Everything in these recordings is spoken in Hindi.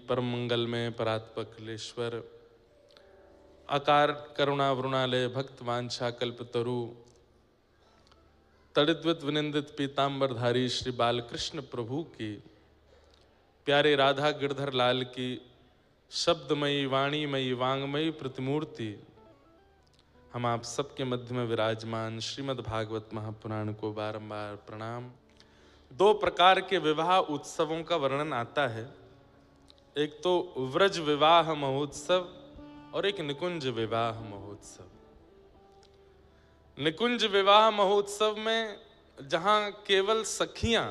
परम मंगल में परात्पकलेश्वर आकार करुणा वरुणालय भक्त वांछा कल्पतरु तड़िद्वित विनिंदित पीताम्बरधारी श्री बालकृष्ण प्रभु की प्यारे राधा गिरधर लाल की शब्दमयी वाणीमयी वांगमयी प्रतिमूर्ति हम आप सबके मध्य में विराजमान श्रीमद् भागवत महापुराण को बारंबार प्रणाम। दो प्रकार के विवाह उत्सवों का वर्णन आता है, एक तो व्रज विवाह महोत्सव और एक निकुंज विवाह महोत्सव। निकुंज विवाह महोत्सव में जहां केवल सखियां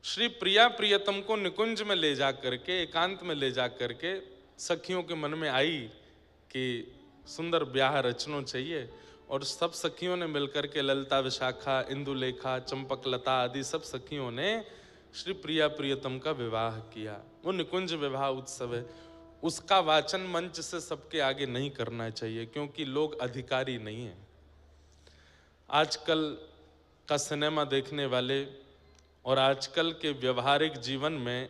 श्री प्रिया प्रियतम को निकुंज में ले जा करके, एकांत में ले जा करके सखियों के मन में आई कि सुंदर ब्याह रचना चाहिए, और सब सखियों ने मिलकर के ललिता विशाखा इंदुलेखा चंपकलता आदि सब सखियों ने श्री प्रिया प्रियतम का विवाह किया। वो निकुंज विवाह उत्सव है। उसका वाचन मंच से सबके आगे नहीं करना चाहिए, क्योंकि लोग अधिकारी नहीं हैं। आजकल का सिनेमा देखने वाले और आजकल के व्यवहारिक जीवन में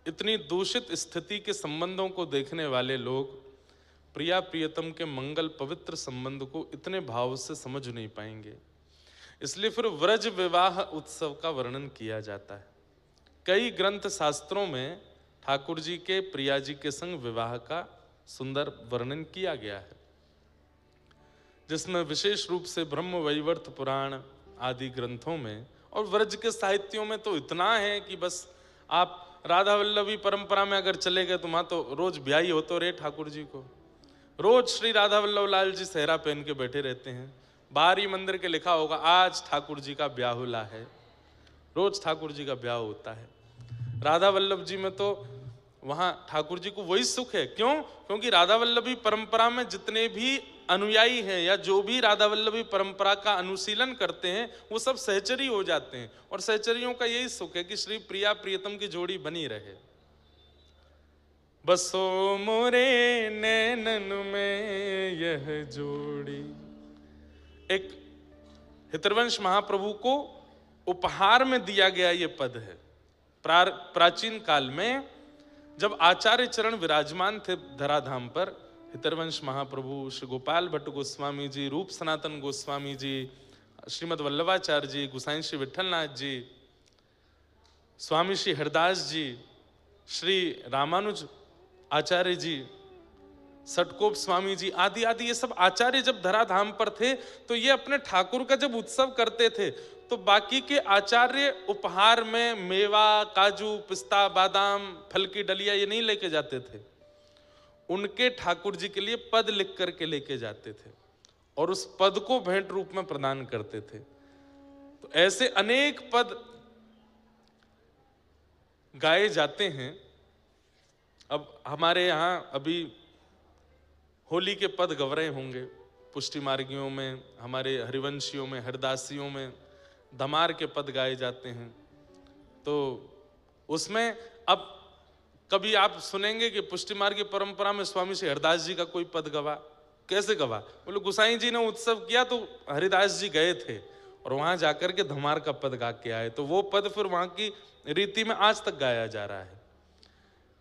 इतनी दूषित स्थिति के संबंधों को देखने वाले लोग प्रिया प्रियतम के मंगल पवित्र संबंध को इतने भाव से समझ नहीं पाएंगे। इसलिए फिर व्रज विवाह उत्सव का वर्णन किया जाता है। कई ग्रंथ शास्त्रों में ठाकुर जी के प्रिया जी के संग विवाह का सुंदर वर्णन किया गया है, जिसमें विशेष रूप से ब्रह्म वैवर्त पुराण आदि ग्रंथों में और व्रज के साहित्यों में तो इतना है कि बस आप राधा वल्लभी परंपरा में अगर चले गए तो वहां तो रोज ब्याही होते रहे ठाकुर जी को। रोज श्री राधा वल्लभ लाल जी सेहरा पहन के बैठे रहते हैं। बाहर ही मंदिर के लिखा होगा आज ठाकुर जी का ब्याहुला है। रोज ठाकुर जी का ब्याह होता है। राधा वल्लभ जी में तो वहां ठाकुर जी को वही सुख है। क्यों? क्योंकि राधा वल्लभी परंपरा में जितने भी अनुयायी हैं या जो भी राधा वल्लभी परंपरा का अनुशीलन करते हैं वो सब सहचरी हो जाते हैं, और सहचरियों का यही सुख है कि श्री प्रिया प्रियतम की जोड़ी बनी रहे। बसो मोरे नैनन में यह जोड़ी। एक हितरवंश महाप्रभु को उपहार में दिया गया ये पद है। प्राचीन काल में जब आचार्य चरण विराजमान थे धराधाम पर, हितरवंश महाप्रभु, श्री गोपाल भट्ट गोस्वामी जी, रूप सनातन गोस्वामी जी, श्रीमद वल्लभाचार्य जी, गोसाई श्री विठलनाथ जी, स्वामी श्री हरदास जी, श्री रामानुज आचार्य जी, सटकोप स्वामी जी आदि आदि ये सब आचार्य जब धराधाम पर थे तो ये अपने ठाकुर का जब उत्सव करते थे तो बाकी के आचार्य उपहार में मेवा, काजू, पिस्ता, बादाम, फल की डलिया ये नहीं लेके जाते थे। उनके ठाकुर जी के लिए पद लिख करके लेके जाते थे और उस पद को भेंट रूप में प्रदान करते थे। तो ऐसे अनेक पद गाए जाते हैं। अब हमारे यहाँ अभी होली के पद गव रहे होंगे, पुष्टि मार्गियों में, हमारे हरिवंशियों में, हरदासियों में धमार के पद गाए जाते हैं। तो उसमें अब कभी आप सुनेंगे कि पुष्टि मार्ग की परंपरा में स्वामी श्री हरदास जी का कोई पद गवा। कैसे गवा? बोले गोसाई जी ने उत्सव किया तो हरिदास जी गए थे और वहां जाकर के धमार का पद गा के आए, तो वो पद फिर वहां की रीति में आज तक गाया जा रहा है।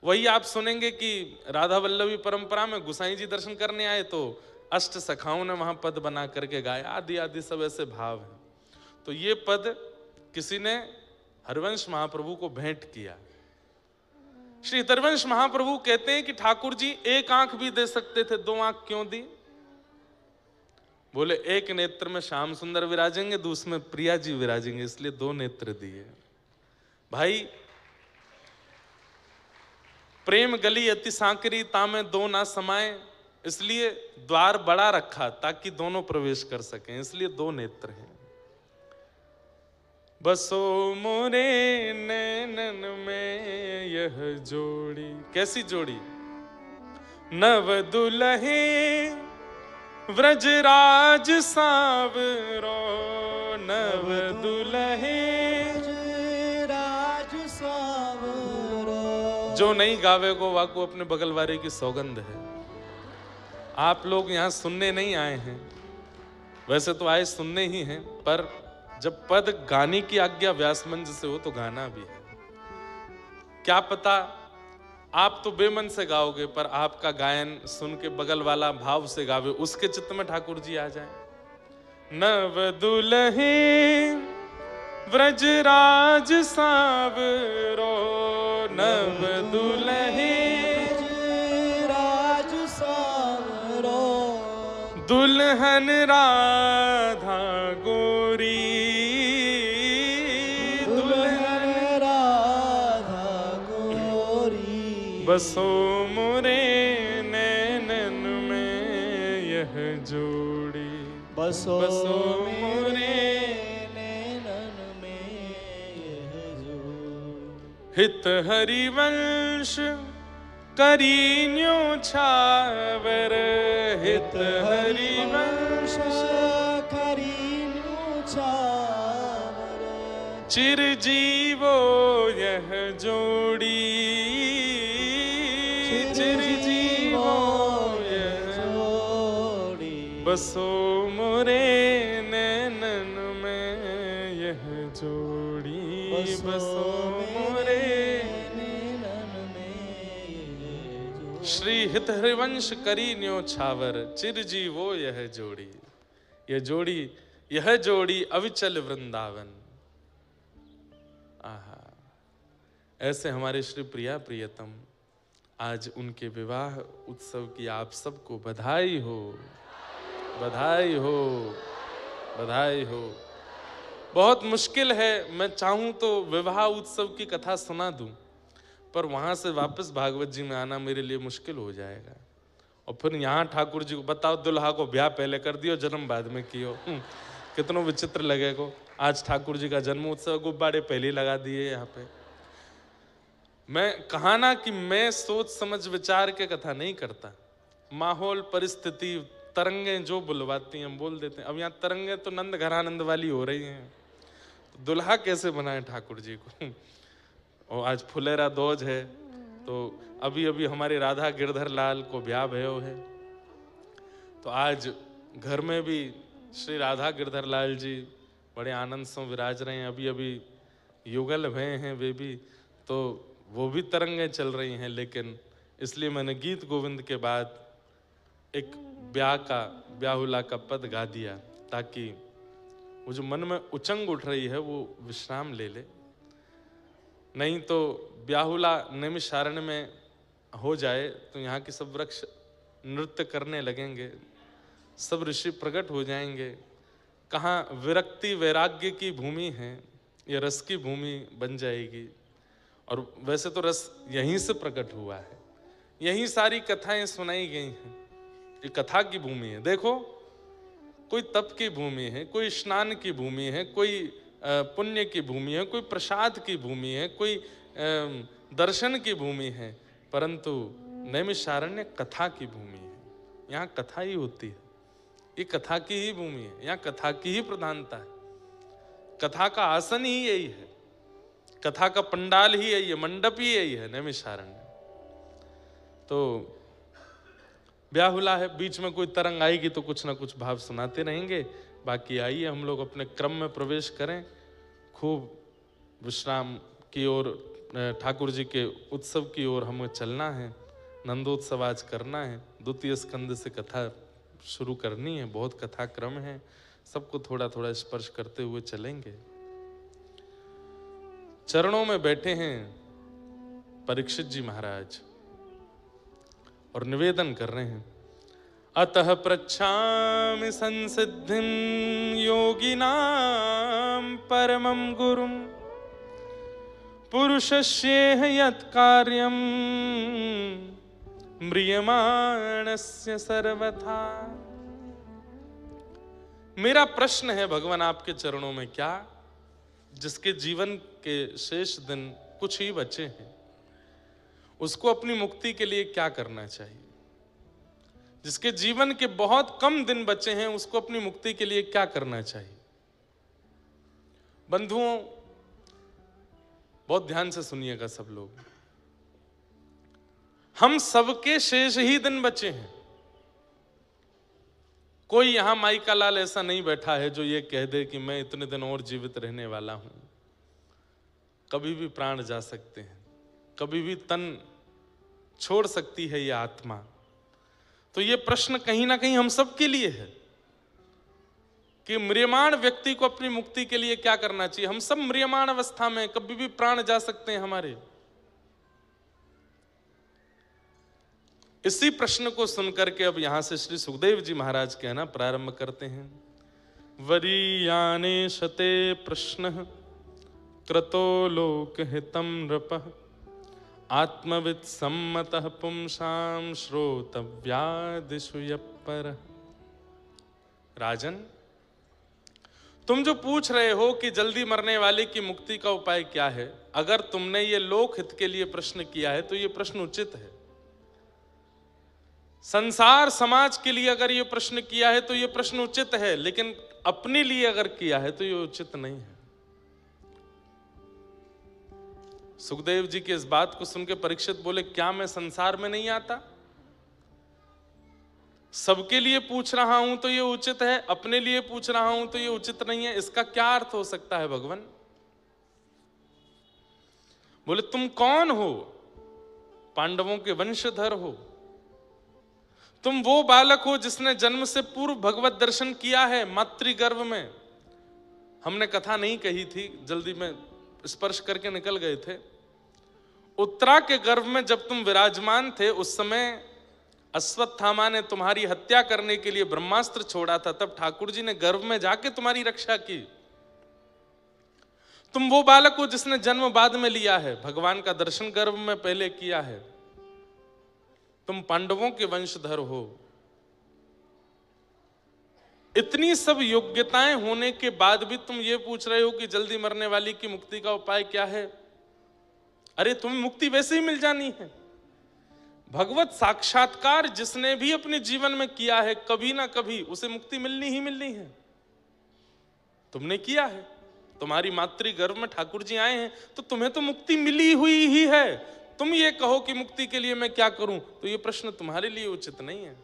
वही आप सुनेंगे कि राधा वल्लभी परंपरा में गोसाई जी दर्शन करने आए तो अष्ट सखाओं ने वहां पद बना करके गाया, आदि आदि सब ऐसे भाव हैं। तो ये पद किसी ने हरिवंश महाप्रभु को भेंट किया। श्री हरिवंश महाप्रभु कहते हैं कि ठाकुर जी एक आंख भी दे सकते थे, दो आंख क्यों दी? बोले एक नेत्र में श्याम सुंदर विराजेंगे, दूसरे में प्रिया जी विराजेंगे, इसलिए दो नेत्र दिए। भाई प्रेम गली अति सांकरी तामे दो ना समाए, इसलिए द्वार बड़ा रखा ताकि दोनों प्रवेश कर सकें, इसलिए दो नेत्र हैं। बसो मोरे नैनन में यह जोड़ी। कैसी जोड़ी? नव दुल्हे व्रजराज सांवरो, नव दुल्हे राज सांवरो। जो नहीं गावे को वाको अपने बगल वाले की सौगंध है। आप लोग यहाँ सुनने नहीं आए हैं, वैसे तो आए सुनने ही हैं, पर जब पद गाने की आज्ञा व्यास मंच से हो तो गाना भी है। क्या पता आप तो बेमन से गाओगे, पर आपका गायन सुन के बगल वाला भाव से गावे, उसके चित्त में ठाकुर जी आ जाए। नव दुल्हे व्रजराज सांवरो, नव दुल्हे राज सांवरो, दुल्हन राधा गोरी, दुल्हन राधा गोरी, बसो मोरे नैनन में यह जोड़ी, बसो मोरे नैनन में यह जोड़ी। हित हरिवंश करीन्यो छावर, हित हरिवंश करीन्यो छावर, चिरजीवो यह जोड़ी, चिरजीवो यह जोड़ी, बसो मोरे नैनन में यह जोड़ी, बसो मोरे नैनन में यह जोड़ी। श्री हित हरिवंश करी न्यो छावर, चिरजीवो यह जोड़ी, यह जोड़ी अविचल वृंदावन। आहा, ऐसे हमारे श्री प्रिया प्रियतम, आज उनके विवाह उत्सव की आप सबको बधाई हो, बधाई हो, बधाई हो। बहुत मुश्किल है, मैं चाहूं तो विवाह उत्सव की कथा सुना दूं, पर वहां से वापस भागवत जी में आना मेरे लिए मुश्किल हो जाएगा। और फिर यहाँ ठाकुर जी को बताओ, दुल्हा को ब्याह पहले कर दियो, जन्म बाद में कियो, कितनों विचित्र लगेगा। आज ठाकुर जी का जन्म उत्सव, गुब्बारे पहले लगा दिए यहाँ पे। मैं कहा ना कि मैं सोच समझ विचार के कथा नहीं करता, माहौल परिस्थिति तरंगें जो बुलवाती हैं हम बोल देते हैं। अब यहाँ तरंगें तो नंद घरानंद वाली हो रही हैं, तो दुल्हा कैसे बनाए ठाकुर जी को। और आज फुलेरा दोज है, तो अभी अभी हमारे राधा गिरधर लाल को ब्याह भयो है, तो आज घर में भी श्री राधा गिरधर लाल जी बड़े आनंद से विराज रहे हैं। अभी अभी युगल भय हैं वे भी, तो वो भी तरंगें चल रही हैं। लेकिन इसलिए मैंने गीत गोविंद के बाद एक ब्याहुला का पद गा दिया, ताकि वो जो मन में उचंग उठ रही है वो विश्राम ले ले। नहीं तो ब्याहुला नैमिषारण्य में हो जाए तो यहाँ के सब वृक्ष नृत्य करने लगेंगे, सब ऋषि प्रकट हो जाएंगे। कहाँ विरक्ति वैराग्य की भूमि है, ये रस की भूमि बन जाएगी। और वैसे तो रस यहीं से प्रकट हुआ है, यहीं सारी कथाएं सुनाई गई हैं। ये कथा की भूमि है। देखो, कोई तप की भूमि है, कोई स्नान की भूमि है, कोई पुण्य की भूमि है, कोई प्रसाद की भूमि है, कोई दर्शन की भूमि है, परंतु नैमिषारण्य कथा की भूमि है। यहाँ कथा ही होती है, ये कथा की ही भूमि है, यहाँ कथा की ही प्रधानता है। कथा का आसन ही यही है, कथा का पंडाल ही यही है, मंडप ही यही है नैमिषारण्य। तो ब्याहुला है, बीच में कोई तरंग आएगी तो कुछ ना कुछ भाव सुनाते रहेंगे। बाकी आइए हम लोग अपने क्रम में प्रवेश करें, खूब विश्राम की ओर, ठाकुर जी के उत्सव की ओर हमें चलना है। नंदोत्सव आज करना है, द्वितीय स्कंद से कथा शुरू करनी है, बहुत कथा क्रम है, सबको थोड़ा थोड़ा स्पर्श करते हुए चलेंगे। चरणों में बैठे हैं परीक्षित जी महाराज और निवेदन कर रहे हैं, अतः प्रच्छामि संसिद्धिं योगिनां परमं गुरुं पुरुषस्येह यत् कार्यं म्रियमाणस्य सर्वथा। मेरा प्रश्न है भगवान आपके चरणों में, क्या जिसके जीवन के शेष दिन कुछ ही बचे हैं, उसको अपनी मुक्ति के लिए क्या करना चाहिए? जिसके जीवन के बहुत कम दिन बचे हैं, उसको अपनी मुक्ति के लिए क्या करना चाहिए? बंधुओं, बहुत ध्यान से सुनिएगा सब लोग। हम सबके शेष ही दिन बचे हैं। कोई यहां माई का लाल ऐसा नहीं बैठा है जो ये कह दे कि मैं इतने दिन और जीवित रहने वाला हूं। कभी भी प्राण जा सकते हैं, कभी भी तन छोड़ सकती है ये आत्मा? तो ये प्रश्न कहीं ना कहीं हम सब के लिए है कि म्रियमाण व्यक्ति को अपनी मुक्ति के लिए क्या करना चाहिए। हम सब म्रियमाण अवस्था में, कभी भी प्राण जा सकते हैं हमारे। इसी प्रश्न को सुनकर के अब यहां से श्री सुखदेव जी महाराज कहना प्रारंभ करते हैं। वरीयाने शते प्रश्न क्रतो लोक हितम नृपः आत्मविद सम्मतः पुंसाम श्रोतव्यादिषु यप्पर। राजन, तुम जो पूछ रहे हो कि जल्दी मरने वाले की मुक्ति का उपाय क्या है, अगर तुमने ये लोक हित के लिए प्रश्न किया है तो ये प्रश्न उचित है। संसार समाज के लिए अगर ये प्रश्न किया है तो ये प्रश्न उचित है, लेकिन अपने लिए अगर किया है तो ये उचित नहीं है। सुखदेव जी की इस बात को सुनकर परीक्षित बोले, क्या मैं संसार में नहीं आता? सबके लिए पूछ रहा हूं तो ये उचित है, अपने लिए पूछ रहा हूं तो ये उचित नहीं है। इसका क्या अर्थ हो सकता है भगवान? बोले, तुम कौन हो? पांडवों के वंशधर हो। तुम वो बालक हो जिसने जन्म से पूर्व भगवत दर्शन किया है मातृगर्भ में। हमने कथा नहीं कही थी, जल्दी में स्पर्श करके निकल गए थे। उत्तरा के गर्भ में जब तुम विराजमान थे, उस समय अश्वत्थामा ने तुम्हारी हत्या करने के लिए ब्रह्मास्त्र छोड़ा था, तब ठाकुर जी ने गर्भ में जाके तुम्हारी रक्षा की। तुम वो बालक हो जिसने जन्म बाद में लिया है, भगवान का दर्शन गर्भ में पहले किया है। तुम पांडवों के वंशधर हो। इतनी सब योग्यताएं होने के बाद भी तुम ये पूछ रहे हो कि जल्दी मरने वाली की मुक्ति का उपाय क्या है? अरे तुम्हें मुक्ति वैसे ही मिल जानी है। भगवत साक्षात्कार जिसने भी अपने जीवन में किया है, कभी ना कभी उसे मुक्ति मिलनी ही मिलनी है। तुमने किया है, तुम्हारी मातृगर्भ में ठाकुर जी आए हैं, तो तुम्हें तो मुक्ति मिली हुई ही है। तुम ये कहो कि मुक्ति के लिए मैं क्या करूं, तो ये प्रश्न तुम्हारे लिए उचित नहीं है।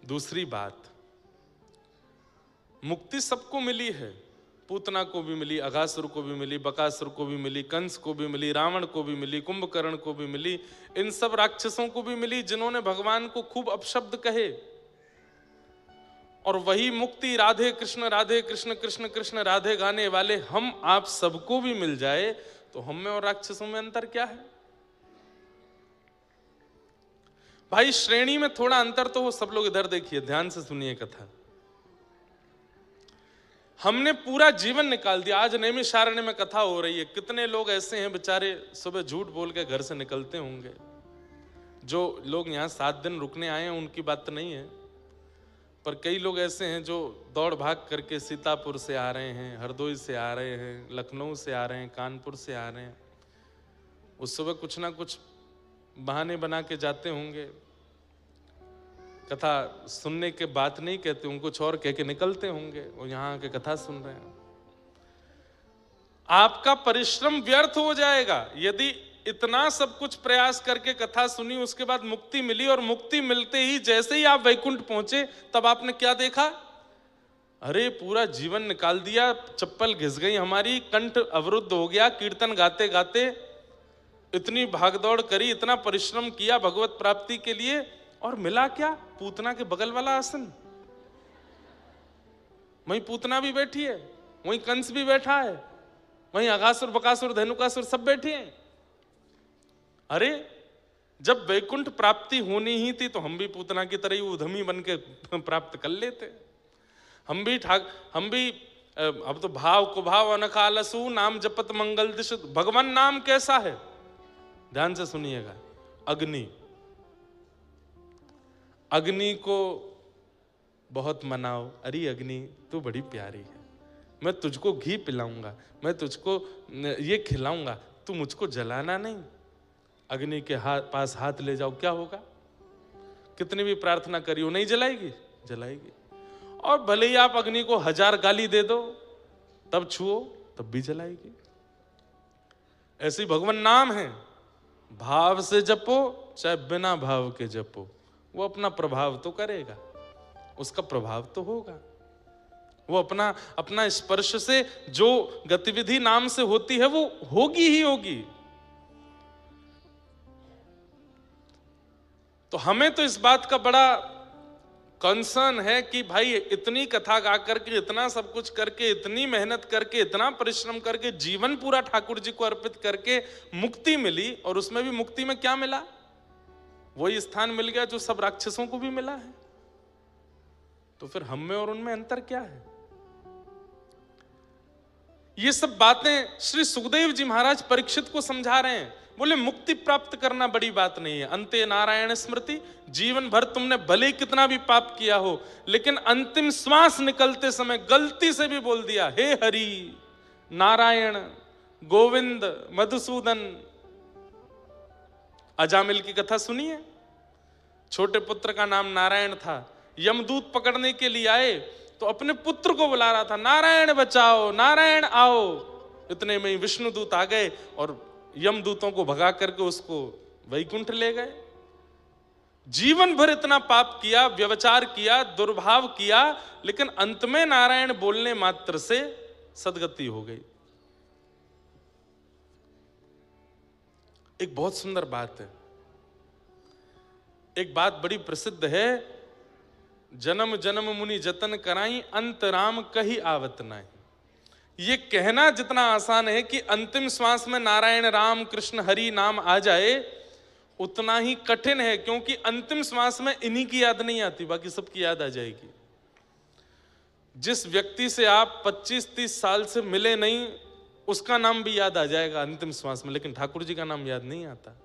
दूसरी बात, मुक्ति सबको मिली है। पूतना को भी मिली, अघासुर को भी मिली, बकासुर को भी मिली, कंस को भी मिली, रावण को भी मिली, कुंभकर्ण को भी मिली, इन सब राक्षसों को भी मिली जिन्होंने भगवान को खूब अपशब्द कहे। और वही मुक्ति राधे कृष्ण कृष्ण कृष्ण राधे गाने वाले हम आप सबको भी मिल जाए, तो हम में और राक्षसों में अंतर क्या है? भाई श्रेणी में थोड़ा अंतर तो हो। सब लोग इधर देखिए, ध्यान से सुनिए कथा। हमने पूरा जीवन निकाल दिया। आज नैमिषारण्य में कथा हो रही है। कितने लोग ऐसे हैं बेचारे, सुबह झूठ बोल के घर से निकलते होंगे। जो लोग यहाँ 7 दिन रुकने आए हैं उनकी बात तो नहीं है, पर कई लोग ऐसे हैं जो दौड़ भाग करके सीतापुर से आ रहे हैं, हरदोई से आ रहे हैं, लखनऊ से आ रहे हैं, कानपुर से आ रहे हैं। उस सुबह कुछ ना कुछ बहाने बना के जाते होंगे। कथा सुनने के बात नहीं कहते होंगे, कुछ और कह के निकलते होंगे, और यहाँ आके कथा सुन रहे हैं। आपका परिश्रम व्यर्थ हो जाएगा यदि इतना सब कुछ प्रयास करके कथा सुनी, उसके बाद मुक्ति मिली, और मुक्ति मिलते ही जैसे ही आप वैकुंठ पहुंचे तब आपने क्या देखा? अरे पूरा जीवन निकाल दिया, चप्पल घिस गई हमारी, कंठ अवरुद्ध हो गया, कीर्तन गाते गाते इतनी भागदौड़ करी, इतना परिश्रम किया भगवत प्राप्ति के लिए, और मिला क्या? पूतना के बगल वाला आसन। वहीं पूतना भी बैठी है, वहीं कंस भी बैठा है, वहीं अघासुर बकासुर धेनुकासुर सब बैठे हैं। अरे जब वैकुंठ प्राप्ति होनी ही थी तो हम भी पूतना की तरह ही उधमी बन के प्राप्त कर लेते। हम भी अब तो भाव को भाव अनखालसु नाम जपत मंगल दिश। भगवान नाम कैसा है? ध्यान से सुनिएगा। अग्नि, अग्नि को बहुत मनाओ। अरे अग्नि तू बड़ी प्यारी है, मैं तुझको घी पिलाऊंगा, मैं तुझको ये खिलाऊंगा, तू मुझको जलाना नहीं। अग्नि के पास हाथ ले जाओ, क्या होगा? कितनी भी प्रार्थना करियो नहीं जलाएगी? जलाएगी। और भले ही आप अग्नि को 1000 गाली दे दो, तब छुओ तब भी जलाएगी। ऐसी भगवान नाम है, भाव से जपो चाहे बिना भाव के जपो, वो अपना प्रभाव तो करेगा, उसका प्रभाव तो होगा। वो अपना अपना स्पर्श से जो गतिविधि नाम से होती है वो होगी ही होगी। तो हमें तो इस बात का बड़ा कंसर्न है कि भाई इतनी कथा गा करके, इतना सब कुछ करके, इतनी मेहनत करके, इतना परिश्रम करके, जीवन पूरा ठाकुर जी को अर्पित करके मुक्ति मिली, और उसमें भी मुक्ति में क्या मिला? वही स्थान मिल गया जो सब राक्षसों को भी मिला है। तो फिर हम में और उनमें अंतर क्या है? ये सब बातें श्री सुखदेव जी महाराज परीक्षित को समझा रहे हैं। बोले मुक्ति प्राप्त करना बड़ी बात नहीं है, अंते नारायण स्मृति। जीवन भर तुमने भले कितना भी पाप किया हो, लेकिन अंतिम श्वास निकलते समय गलती से भी बोल दिया हे हरि, नारायण, गोविंद, मधुसूदन। अजामिल की कथा सुनिए। छोटे पुत्र का नाम नारायण था। यमदूत पकड़ने के लिए आए तो अपने पुत्र को बुला रहा था, नारायण बचाओ, नारायण आओ। इतने में ही विष्णुदूत आ गए और यमदूतों को भगा करके उसको वैकुंठ ले गए। जीवन भर इतना पाप किया, व्यभिचार किया, दुर्भाव किया, लेकिन अंत में नारायण बोलने मात्र से सदगति हो गई। एक बहुत सुंदर बात है। एक बात बड़ी प्रसिद्ध है, जन्म जन्म मुनि जतन कराई, अंत राम कही आवत नाई। ये कहना जितना आसान है कि अंतिम श्वास में नारायण, राम, कृष्ण, हरि नाम आ जाए, उतना ही कठिन है, क्योंकि अंतिम श्वास में इन्हीं की याद नहीं आती, बाकी सबकी याद आ जाएगी। जिस व्यक्ति से आप 25-30 साल से मिले नहीं, उसका नाम भी याद आ जाएगा अंतिम श्वास में, लेकिन ठाकुर जी का नाम याद नहीं आता।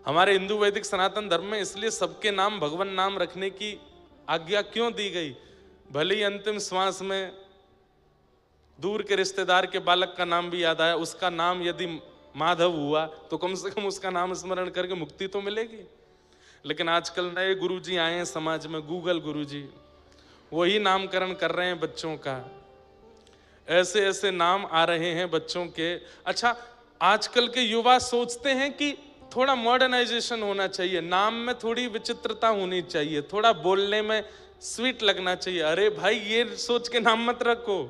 हमारे हिंदू वैदिक सनातन धर्म में इसलिए सबके नाम भगवान नाम रखने की आज्ञा क्यों दी गई? भले ही अंतिम श्वास में दूर के रिश्तेदार के बालक का नाम भी याद आया, उसका नाम यदि माधव हुआ तो कम से कम उसका नाम स्मरण करके मुक्ति तो मिलेगी। लेकिन आजकल नए गुरुजी आए हैं समाज में, गूगल गुरुजी, वही नामकरण कर रहे हैं बच्चों का। ऐसे ऐसे नाम आ रहे हैं बच्चों के। अच्छा, आजकल के युवा सोचते हैं कि थोड़ा मॉडर्नाइजेशन होना चाहिए, नाम में थोड़ी विचित्रता होनी चाहिए, थोड़ा बोलने में स्वीट लगना चाहिए। अरे भाई, ये सोच के नाम मत रखो।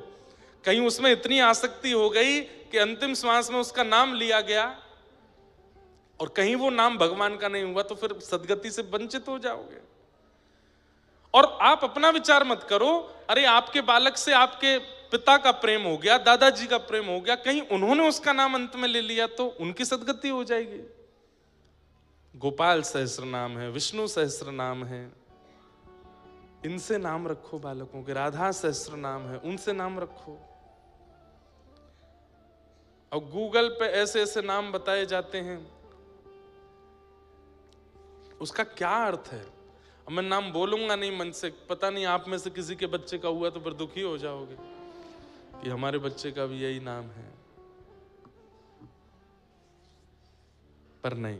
कहीं उसमें इतनी आसक्ति हो गई कि अंतिम श्वास में उसका नाम लिया गया और कहीं वो नाम भगवान का नहीं हुआ, तो फिर सदगति से वंचित हो जाओगे। और आप अपना विचार मत करो, अरे आपके बालक से आपके पिता का प्रेम हो गया, दादाजी का प्रेम हो गया, कहीं उन्होंने उसका नाम अंत में ले लिया तो उनकी सदगति हो जाएगी। गोपाल सहस्र नाम है, विष्णु सहस्र नाम है, इनसे नाम रखो बालकों के। राधा सहस्र नाम है, उनसे नाम रखो। और गूगल पे ऐसे ऐसे नाम बताए जाते हैं, उसका क्या अर्थ है? अब मैं नाम बोलूंगा नहीं मन से, पता नहीं आप में से किसी के बच्चे का हुआ तो फिर दुखी हो जाओगे कि हमारे बच्चे का भी यही नाम है। पर नहीं,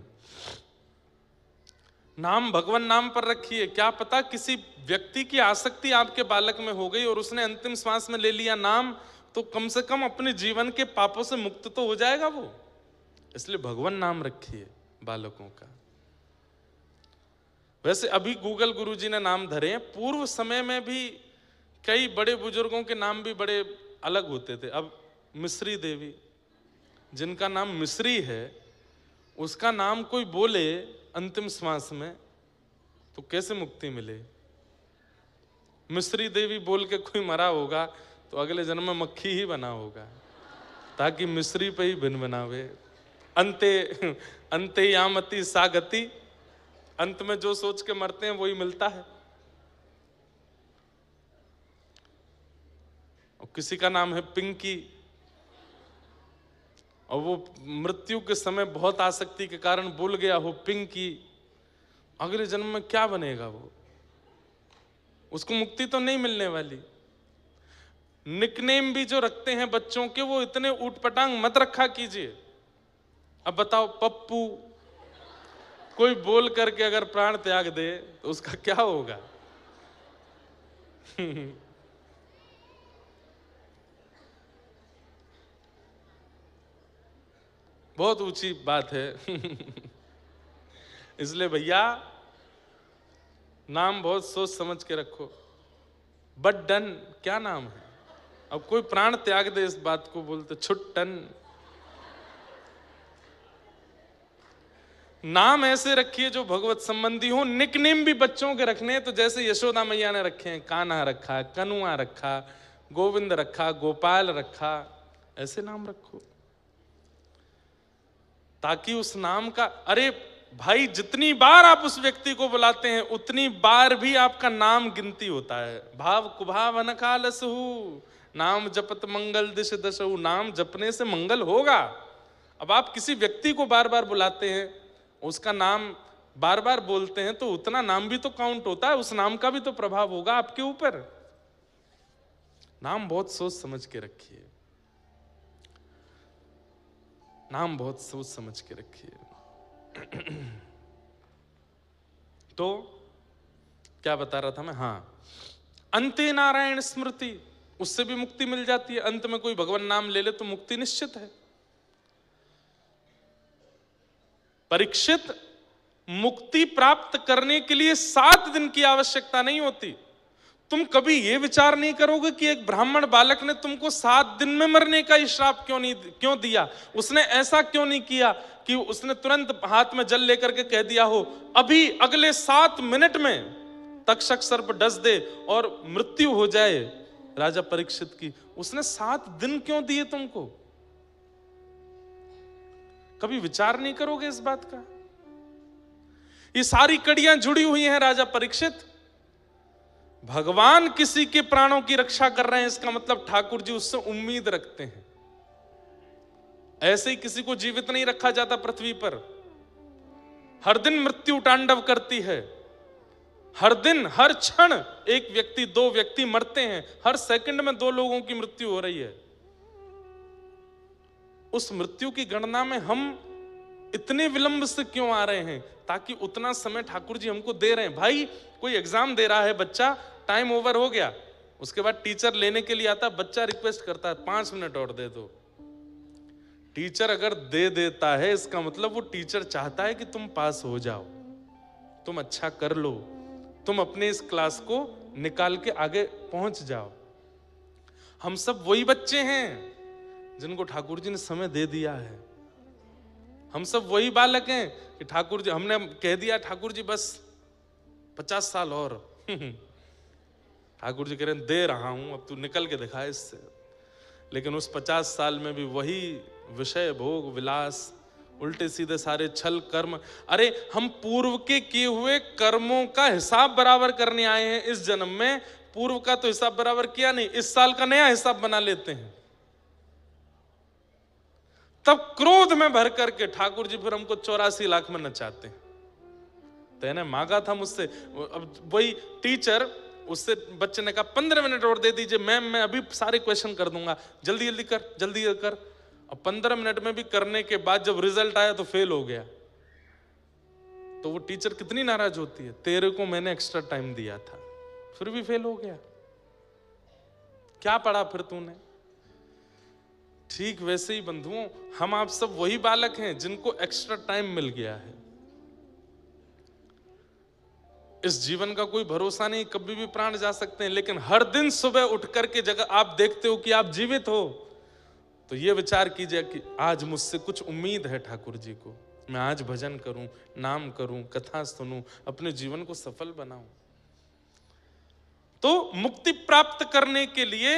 नाम भगवान नाम पर रखिए। क्या पता किसी व्यक्ति की आसक्ति आपके बालक में हो गई और उसने अंतिम श्वास में ले लिया नाम, तो कम से कम अपने जीवन के पापों से मुक्त तो हो जाएगा वो। इसलिए भगवान नाम रखिए बालकों का। वैसे अभी गूगल गुरुजी ने नाम धरे हैं, पूर्व समय में भी कई बड़े बुजुर्गों के नाम भी बड़े अलग होते थे। अब मिश्री देवी, जिनका नाम मिश्री है, उसका नाम कोई बोले अंतिम श्वास में तो कैसे मुक्ति मिले? मिश्री देवी बोल के कोई मरा होगा तो अगले जन्म में मक्खी ही बना होगा, ताकि मिश्री पे ही भिन बनावे। अंते अंते यामति सा गति, अंत में जो सोच के मरते हैं वही मिलता है। और किसी का नाम है पिंकी, और वो मृत्यु के समय बहुत आसक्ति के कारण भूल गया हो पिंकी, अगले जन्म में क्या बनेगा वो? उसको मुक्ति तो नहीं मिलने वाली। निकनेम भी जो रखते हैं बच्चों के, वो इतने ऊटपटांग मत रखा कीजिए। अब बताओ, पप्पू कोई बोल करके अगर प्राण त्याग दे तो उसका क्या होगा? बहुत ऊंची बात है। इसलिए भैया, नाम बहुत सोच समझ के रखो। बट डन क्या नाम है? अब कोई प्राण त्याग दे इस बात को, बोलते छुट्टन। नाम ऐसे रखिए जो भगवत संबंधी हो। निकनेम भी बच्चों के रखने हैं तो जैसे यशोदा मैया ने रखे हैं, कान्हा रखा, कनुआ रखा, गोविंद रखा, गोपाल रखा, ऐसे नाम रखो ताकि उस नाम का, अरे भाई जितनी बार आप उस व्यक्ति को बुलाते हैं उतनी बार भी आपका नाम गिनती होता है। भाव कुभाव अनकालसहु नाम जपत मंगल दिश दशहु। नाम जपने से मंगल होगा। अब आप किसी व्यक्ति को बार बार बुलाते हैं, उसका नाम बार बार बोलते हैं, तो उतना नाम भी तो काउंट होता है, उस नाम का भी तो प्रभाव होगा आपके ऊपर। नाम बहुत सोच समझ के रखिए, नाम बहुत सोच समझ के रखिए। तो क्या बता रहा था मैं? हाँ, अंते नारायण स्मृति, उससे भी मुक्ति मिल जाती है। अंत में कोई भगवान नाम ले ले तो मुक्ति निश्चित है। परीक्षित, मुक्ति प्राप्त करने के लिए 7 दिन की आवश्यकता नहीं होती। तुम कभी यह विचार नहीं करोगे कि एक ब्राह्मण बालक ने तुमको 7 दिन में मरने का श्राप क्यों दिया। उसने ऐसा क्यों नहीं किया कि उसने तुरंत हाथ में जल लेकर के कह दिया हो अभी अगले 7 मिनट में तक्षक सर्प डस दे और मृत्यु हो जाए राजा परीक्षित की। उसने 7 दिन क्यों दिए तुमको? कभी विचार नहीं करोगे इस बात का? ये सारी कड़ियां जुड़ी हुई हैं राजा परीक्षित। भगवान किसी के प्राणों की रक्षा कर रहे हैं, इसका मतलब ठाकुर जी उससे उम्मीद रखते हैं। ऐसे ही किसी को जीवित नहीं रखा जाता पृथ्वी पर। हर दिन मृत्यु तांडव करती है। हर दिन, हर क्षण एक व्यक्ति, 2 व्यक्ति मरते हैं। हर सेकंड में 2 लोगों की मृत्यु हो रही है। उस मृत्यु की गणना में हम इतने विलंब से क्यों आ रहे हैं? ताकि उतना समय ठाकुर जी हमको दे रहे हैं। भाई कोई एग्जाम दे रहा है बच्चा, टाइम ओवर हो गया, उसके बाद टीचर लेने के लिए आता है, बच्चा रिक्वेस्ट करता है 5 मिनट और दे दो। टीचर अगर दे देता है इसका मतलब वो टीचर चाहता है कि तुम पास हो जाओ, तुम अच्छा कर लो, तुम अपने इस क्लास को निकाल के आगे पहुंच जाओ। हम सब वही बच्चे हैं जिनको ठाकुर जी ने समय दे दिया है। हम सब वही बालक हैं कि ठाकुर जी, हमने कह दिया ठाकुर जी बस 50 साल और ठाकुर जी कह रहे हैं दे रहा हूं, अब तू निकल के दिखा इससे। लेकिन उस 50 साल में भी वही विषय भोग विलास, उल्टे सीधे सारे छल कर्म। अरे हम पूर्व के किए हुए कर्मों का हिसाब बराबर करने आए हैं इस जन्म में। पूर्व का तो हिसाब बराबर किया नहीं, इस साल का नया हिसाब बना लेते हैं। तब क्रोध में भर करके ठाकुर जी फिर हमको 84 लाख में नचाते हैं। तेने मांगा था मुझसे, अब वही टीचर, उससे बच्चे ने कहा 15 मिनट और दे दीजिए मैम, मैं अभी सारे क्वेश्चन कर दूंगा, जल्दी जल्दी कर, जल्दी कर। अब 15 मिनट में भी करने के बाद जब रिजल्ट आया तो फेल हो गया, तो वो टीचर कितनी नाराज होती है, तेरे को मैंने एक्स्ट्रा टाइम दिया था फिर भी फेल हो गया, क्या पढ़ा फिर तूने। ठीक वैसे ही बंधुओं, हम आप सब वही बालक हैं जिनको एक्स्ट्रा टाइम मिल गया है। इस जीवन का कोई भरोसा नहीं, कभी भी प्राण जा सकते हैं। लेकिन हर दिन सुबह उठ करके जगह आप देखते हो कि आप जीवित हो, तो ये विचार कीजिए कि आज मुझसे कुछ उम्मीद है ठाकुर जी को। मैं आज भजन करूं, नाम करूं, कथा सुनूं, अपने जीवन को सफल बनाऊं। तो मुक्ति प्राप्त करने के लिए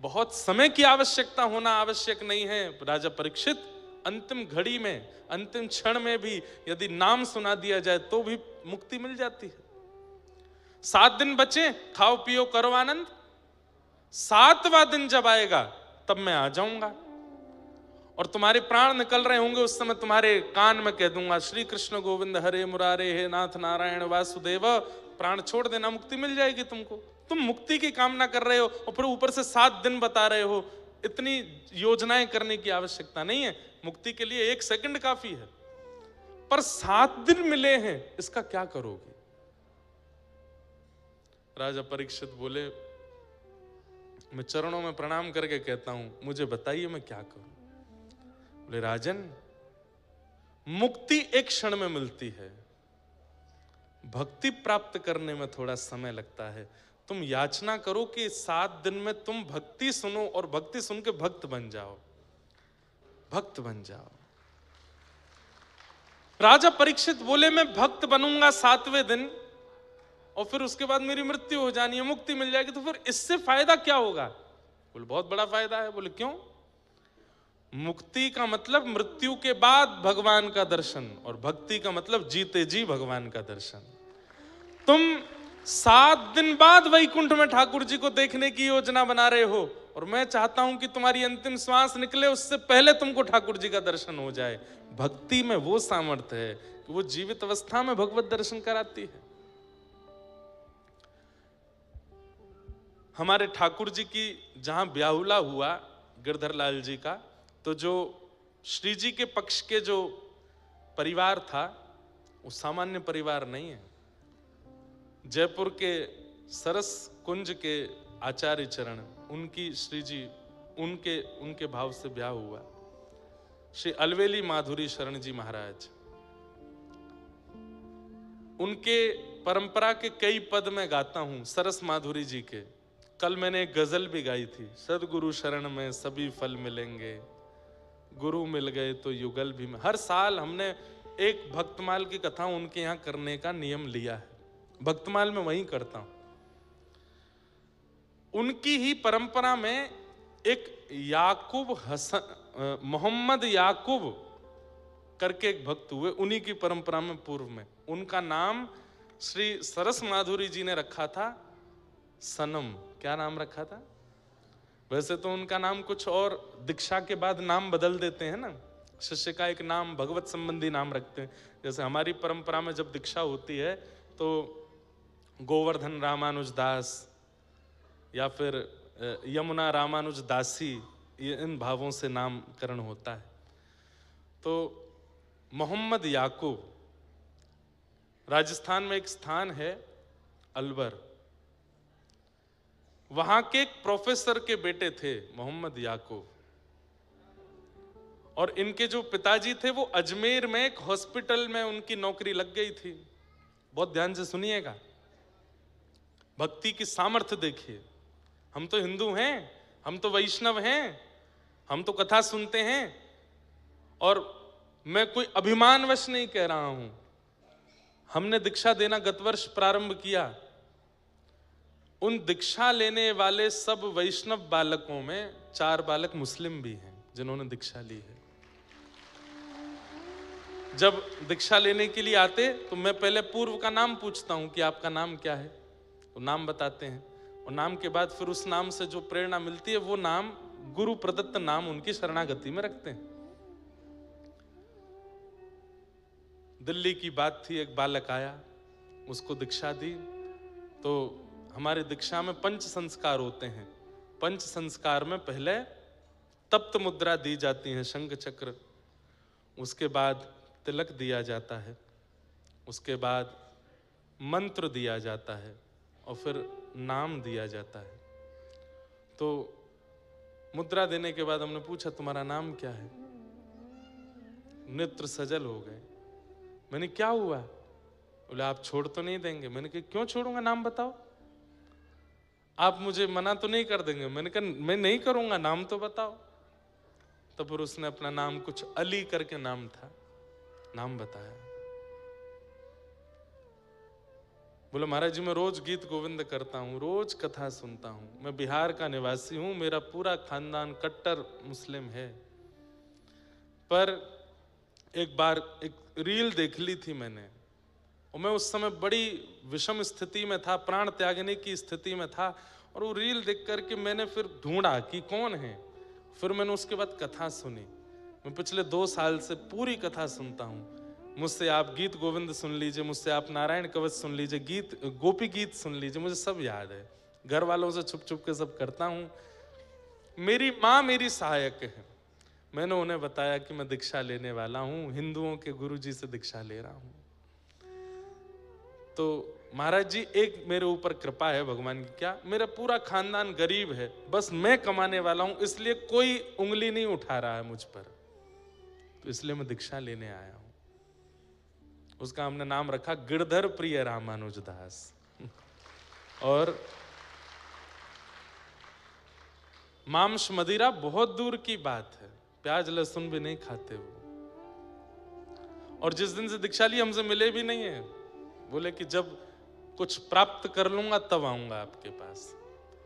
बहुत समय की आवश्यकता होना आवश्यक नहीं है। राजा परीक्षित, अंतिम घड़ी में, अंतिम क्षण में भी यदि नाम सुना दिया जाए तो भी मुक्ति मिल जाती है। 7 दिन बचे, खाओ पियो करो आनंद। 7वां दिन जब आएगा तब मैं आ जाऊंगा और तुम्हारे प्राण निकल रहे होंगे, उस समय तुम्हारे कान में कह दूंगा श्री कृष्ण गोविंद हरे मुरारे, हे नाथ नारायण वासुदेव। प्राण छोड़ देना, मुक्ति मिल जाएगी तुमको। तुम मुक्ति की कामना कर रहे हो और फिर ऊपर से 7 दिन बता रहे हो। इतनी योजनाएं करने की आवश्यकता नहीं है, मुक्ति के लिए 1 सेकंड काफी है। पर 7 दिन मिले हैं, इसका क्या करोगे? राजा परीक्षित बोले, मैं चरणों में प्रणाम करके कहता हूं, मुझे बताइए मैं क्या करूं। बोले राजन, मुक्ति एक क्षण में मिलती है, भक्ति प्राप्त करने में थोड़ा समय लगता है। तुम याचना करो कि 7 दिन में तुम भक्ति सुनो और भक्ति सुन के भक्त बन जाओ, भक्त बन जाओ। राजा परीक्षित बोले मैं भक्त बनूंगा 7वें दिन और फिर उसके बाद मेरी मृत्यु हो जानी है, मुक्ति मिल जाएगी, तो फिर इससे फायदा क्या होगा? बोले बहुत बड़ा फायदा है। बोले क्यों? मुक्ति का मतलब मृत्यु के बाद भगवान का दर्शन और भक्ति का मतलब जीते जी भगवान का दर्शन। तुम 7 दिन बाद वैकुंठ में ठाकुर जी को देखने की योजना बना रहे हो और मैं चाहता हूं कि तुम्हारी अंतिम श्वास निकले उससे पहले तुमको ठाकुर जी का दर्शन हो जाए। भक्ति में वो सामर्थ्य है कि वो जीवित अवस्था में भगवत दर्शन कराती है। हमारे ठाकुर जी की जहां ब्याहुला हुआ गिरधर लाल जी का, तो जो श्री जी के पक्ष के जो परिवार था वो सामान्य परिवार नहीं है। जयपुर के सरस कुंज के आचार्य चरण, उनकी श्री जी उनके भाव से ब्याह हुआ। श्री अलवेली माधुरी शरण जी महाराज, उनके परंपरा के कई पद में गाता हूं, सरस माधुरी जी के। कल मैंने एक गजल भी गाई थी, सदगुरु शरण में सभी फल मिलेंगे, गुरु मिल गए तो युगल भी। हर साल हमने एक भक्तमाल की कथा उनके यहाँ करने का नियम लिया है, भक्तमाल में वहीं करता हूं। उनकी ही परंपरा में एक याकूब हसन, मोहम्मद याकूब करके एक भक्त हुए, उन्हीं की परंपरा में पूर्व में। उनका नाम श्री सरस माधुरी जी ने रखा था सनम। क्या नाम रखा था? वैसे तो उनका नाम कुछ और, दीक्षा के बाद नाम बदल देते हैं ना, शिष्य का एक नाम भगवत संबंधी नाम रखते हैं। जैसे हमारी परंपरा में जब दीक्षा होती है तो गोवर्धन रामानुज दास या फिर यमुना रामानुज दासी, ये इन भावों से नामकरण होता है। तो मोहम्मद याकूब, राजस्थान में एक स्थान है अलवर, वहां के एक प्रोफेसर के बेटे थे मोहम्मद याकूब। और इनके जो पिताजी थे वो अजमेर में एक हॉस्पिटल में उनकी नौकरी लग गई थी। बहुत ध्यान से सुनिएगा, भक्ति की सामर्थ्य देखिए। हम तो हिंदू हैं, हम तो वैष्णव हैं, हम तो कथा सुनते हैं, और मैं कोई अभिमानवश नहीं कह रहा हूं। हमने दीक्षा देना गत वर्ष प्रारंभ किया। उन दीक्षा लेने वाले सब वैष्णव बालकों में 4 बालक मुस्लिम भी हैं जिन्होंने दीक्षा ली है। जब दीक्षा लेने के लिए आते तो मैं पहले पूर्व का नाम पूछता हूं कि आपका नाम क्या है, तो नाम बताते हैं, और नाम के बाद फिर उस नाम से जो प्रेरणा मिलती है वो नाम गुरु प्रदत्त नाम उनकी शरणागति में रखते हैं। दिल्ली की बात थी, एक बालक आया, उसको दीक्षा दी। तो हमारे दीक्षा में 5 संस्कार होते हैं। 5 संस्कार में पहले तप्त मुद्रा दी जाती है, शंख चक्र, उसके बाद तिलक दिया जाता है, उसके बाद मंत्र दिया जाता है और फिर नाम दिया जाता है। तो मुद्रा देने के बाद हमने पूछा तुम्हारा नाम क्या है? नेत्र सजल हो गए। मैंने क्या हुआ? बोले आप छोड़ तो नहीं देंगे। मैंने कहा क्यों छोड़ूंगा, नाम बताओ। आप मुझे मना तो नहीं कर देंगे? मैंने कहा मैं नहीं करूंगा, नाम तो बताओ। तो फिर उसने अपना नाम, कुछ अली करके नाम था, नाम बताया। बोले महाराज जी मैं रोज गीत गोविंद करता हूँ, रोज कथा सुनता हूँ, मैं बिहार का निवासी हूँ, मेरा पूरा खानदान कट्टर मुस्लिम है, पर एक बार एक रील देख ली थी मैंने, और मैं उस समय बड़ी विषम स्थिति में था, प्राण त्यागने की स्थिति में था, और वो रील देख करके मैंने फिर ढूंढा कि कौन है। फिर मैंने उसके बाद कथा सुनी। मैं पिछले 2 साल से पूरी कथा सुनता हूँ। मुझसे आप गीत गोविंद सुन लीजिए, मुझसे आप नारायण कवच सुन लीजिए, गीत गोपी गीत सुन लीजिए, मुझे सब याद है। घर वालों से छुप छुप के सब करता हूँ। मेरी माँ मेरी सहायक है। मैंने उन्हें बताया कि मैं दीक्षा लेने वाला हूँ, हिंदुओं के गुरु जी से दीक्षा ले रहा हूँ। तो महाराज जी एक मेरे ऊपर कृपा है भगवान की, क्या मेरा पूरा खानदान गरीब है, बस मैं कमाने वाला हूँ, इसलिए कोई उंगली नहीं उठा रहा है मुझ पर, तो इसलिए मैं दीक्षा लेने आया हूँ। उसका हमने नाम रखा गिरधर प्रिय रामानुज दास। और मांस मदिरा बहुत दूर की बात है, प्याज लहसुन भी नहीं खाते वो। और जिस दिन से दीक्षा ली हमसे मिले भी नहीं है, बोले कि जब कुछ प्राप्त कर लूंगा तब आऊंगा आपके पास,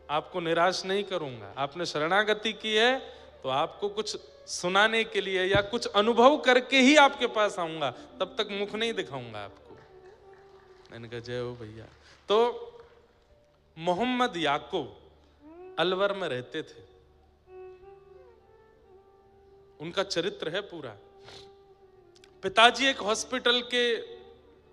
आपको निराश नहीं करूंगा। आपने शरणागति की है तो आपको कुछ सुनाने के लिए या कुछ अनुभव करके ही आपके पास आऊंगा, तब तक मुख नहीं दिखाऊंगा आपको। मैंने कहा जय हो भैया। तो मोहम्मद याकूब अलवर में रहते थे, उनका चरित्र है पूरा। पिताजी एक हॉस्पिटल के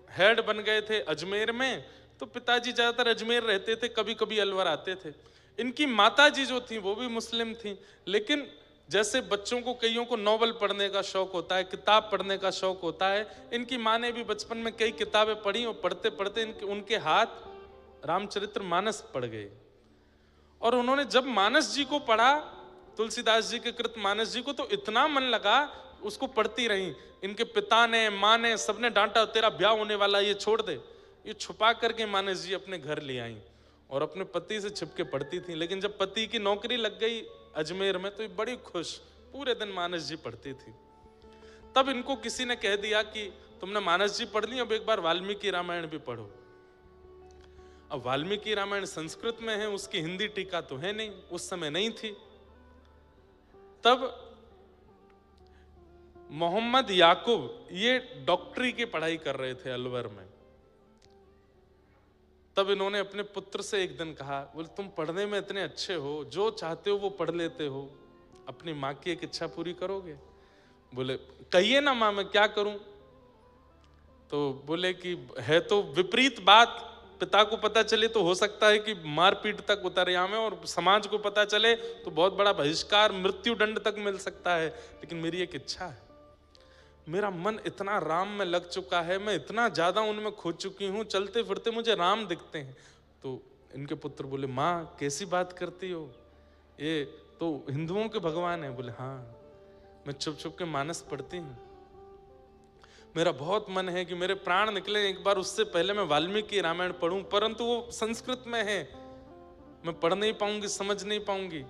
हेड बन गए थे अजमेर में, तो पिताजी ज्यादातर अजमेर रहते थे, कभी कभी अलवर आते थे। इनकी माताजी जो थी वो भी मुस्लिम थी, लेकिन जैसे बच्चों को कईयों को नॉवल पढ़ने का शौक होता है, किताब पढ़ने का शौक होता है, इनकी माँ ने भी बचपन में कई किताबें पढ़ी और पढ़ते पढ़ते उनके हाथ रामचरित्र मानस पढ़ गए। और उन्होंने जब मानस जी को पढ़ा, तुलसीदास जी के कृत मानस जी को, तो इतना मन लगा, उसको पढ़ती रही। इनके पिता ने, माँ ने, सबने डांटा, तेरा ब्याह होने वाला, ये छोड़ दे। ये छुपा करके मानस जी अपने घर ले आई और अपने पति से छिपके पढ़ती थी। लेकिन जब पति की नौकरी लग गई अजमेर में तो ये बड़ी खुश, पूरे दिन मानस जी पढ़ती थी। तब इनको किसी ने कह दिया कि तुमने मानस जी पढ़ ली, अब एक बार वाल्मीकि रामायण भी पढ़ो। अब वाल्मीकि रामायण संस्कृत में है, उसकी हिंदी टीका तो है नहीं, उस समय नहीं थी। तब मोहम्मद याकूब ये डॉक्टरी की पढ़ाई कर रहे थे अलवर में। तब इन्होंने अपने पुत्र से एक दिन कहा, बोले तुम पढ़ने में इतने अच्छे हो, जो चाहते हो वो पढ़ लेते हो, अपनी माँ की एक इच्छा पूरी करोगे? बोले कहिए ना माँ, मैं क्या करूं? तो बोले कि है तो विपरीत बात, पिता को पता चले तो हो सकता है कि मारपीट तक उतर आवे, और समाज को पता चले तो बहुत बड़ा बहिष्कार, मृत्यु दंड तक मिल सकता है। लेकिन मेरी एक इच्छा है, मेरा मन इतना राम में लग चुका है, मैं इतना ज्यादा उनमें खो चुकी हूं, चलते फिरते मुझे राम दिखते हैं। तो इनके पुत्र बोले माँ कैसी बात करती हो, ये तो हिंदुओं के भगवान है। बोले हाँ, मैं छुप छुप के मानस पढ़ती हूँ, मेरा बहुत मन है कि मेरे प्राण निकले एक बार, उससे पहले मैं वाल्मीकि रामायण पढ़ूं, परंतु वो संस्कृत में है, मैं पढ़ नहीं पाऊंगी, समझ नहीं पाऊंगी,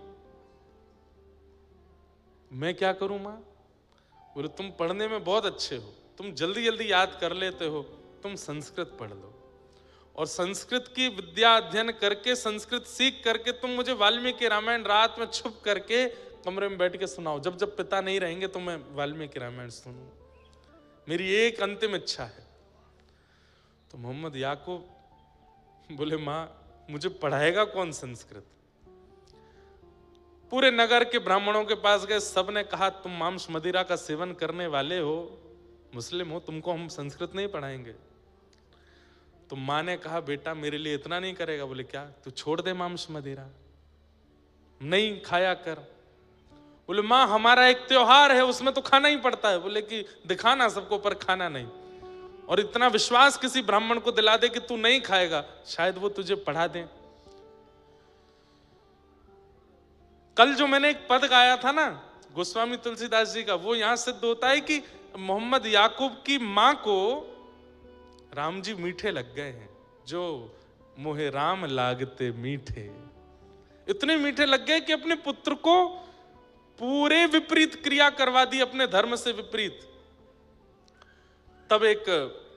मैं क्या करूं मां? बोले तुम पढ़ने में बहुत अच्छे हो, तुम जल्दी जल्दी याद कर लेते हो, तुम संस्कृत पढ़ लो, और संस्कृत की विद्या अध्ययन करके, संस्कृत सीख करके तुम मुझे वाल्मीकि रामायण रात में छुप करके कमरे में बैठ के सुनाओ, जब जब पिता नहीं रहेंगे तो मैं वाल्मीकि रामायण सुनूं, मेरी एक अंतिम इच्छा है। तो मोहम्मद याकूब बोले माँ मुझे पढ़ाएगा कौन संस्कृत? पूरे नगर के ब्राह्मणों के पास गए, सबने कहा तुम मांस मदिरा का सेवन करने वाले हो, मुस्लिम हो, तुमको हम संस्कृत नहीं पढ़ाएंगे। तो माँ ने कहा बेटा मेरे लिए इतना नहीं करेगा? बोले क्या? तू छोड़ दे मांस मदिरा, नहीं खाया कर। बोले माँ हमारा एक त्योहार है, उसमें तो खाना ही पड़ता है। बोले कि दिखाना सबको पर खाना नहीं, और इतना विश्वास किसी ब्राह्मण को दिला दे कि तू नहीं खाएगा, शायद वो तुझे पढ़ा दे। कल जो मैंने एक पद गाया था ना गोस्वामी तुलसीदास जी का, वो यहां सिद्ध होता है कि मोहम्मद याकूब की मां को राम जी मीठे लग गए हैं, जो मोहे राम लागते मीठे, इतने मीठे लग गए कि अपने पुत्र को पूरे विपरीत क्रिया करवा दी, अपने धर्म से विपरीत। तब एक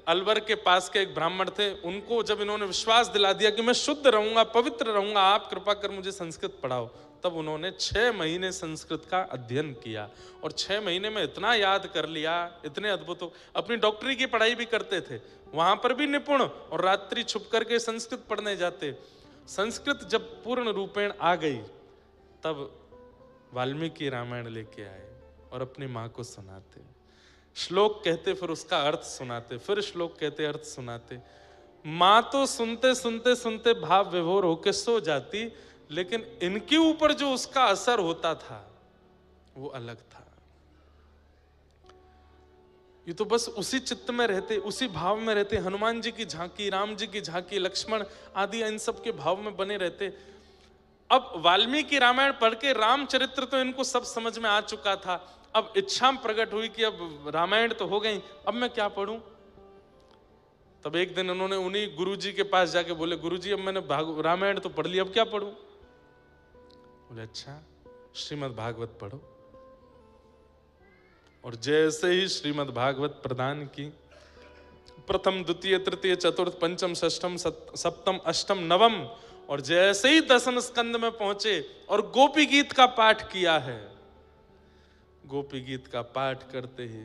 अलवर के पास के एक ब्राह्मण थे, उनको जब इन्होंने विश्वास दिला दिया कि मैं शुद्ध रहूंगा, पवित्र रहूंगा, आप कृपा कर मुझे संस्कृत पढ़ाओ, तब उन्होंने 6 महीने संस्कृत का अध्ययन किया, और 6 महीने में इतना याद कर लिया, इतने अद्भुत हो। अपनी डॉक्टरी की पढ़ाई भी करते थे, वहां पर भी निपुण, और रात्रि छुप करके संस्कृत पढ़ने जाते। संस्कृत जब पूर्ण रूपेण आ गई, तब वाल्मीकि रामायण लेके आए और अपनी माँ को सुनाते, श्लोक कहते, फिर उसका अर्थ सुनाते, फिर श्लोक कहते, अर्थ सुनाते। माँ तो सुनते सुनते सुनते भाव विभोर होके सो जाती, लेकिन इनके ऊपर जो उसका असर होता था वो अलग था। ये तो बस उसी चित्त में रहते, उसी भाव में रहते, हनुमान जी की झांकी, राम जी की झांकी, लक्ष्मण आदि इन सब के भाव में बने रहते। अब वाल्मीकि रामायण पढ़ के रामचरित्र तो इनको सब समझ में आ चुका था, अब इच्छा प्रकट हुई कि अब रामायण तो हो गई, अब मैं क्या पढ़ूं? तब एक दिन उन्होंने उन्हीं गुरुजी के पास जाके बोले गुरुजी अब मैंने रामायण तो पढ़ ली, अब क्या पढ़ूं? बोले अच्छा, श्रीमद् भागवत पढ़ो। और जैसे ही श्रीमद् भागवत प्रदान की, प्रथम द्वितीय तृतीय चतुर्थ पंचम षष्ठम सप्तम अष्टम नवम, और जैसे ही दसम स्कंद में पहुंचे और गोपी गीत का पाठ किया है, गोपी गीत का पाठ करते ही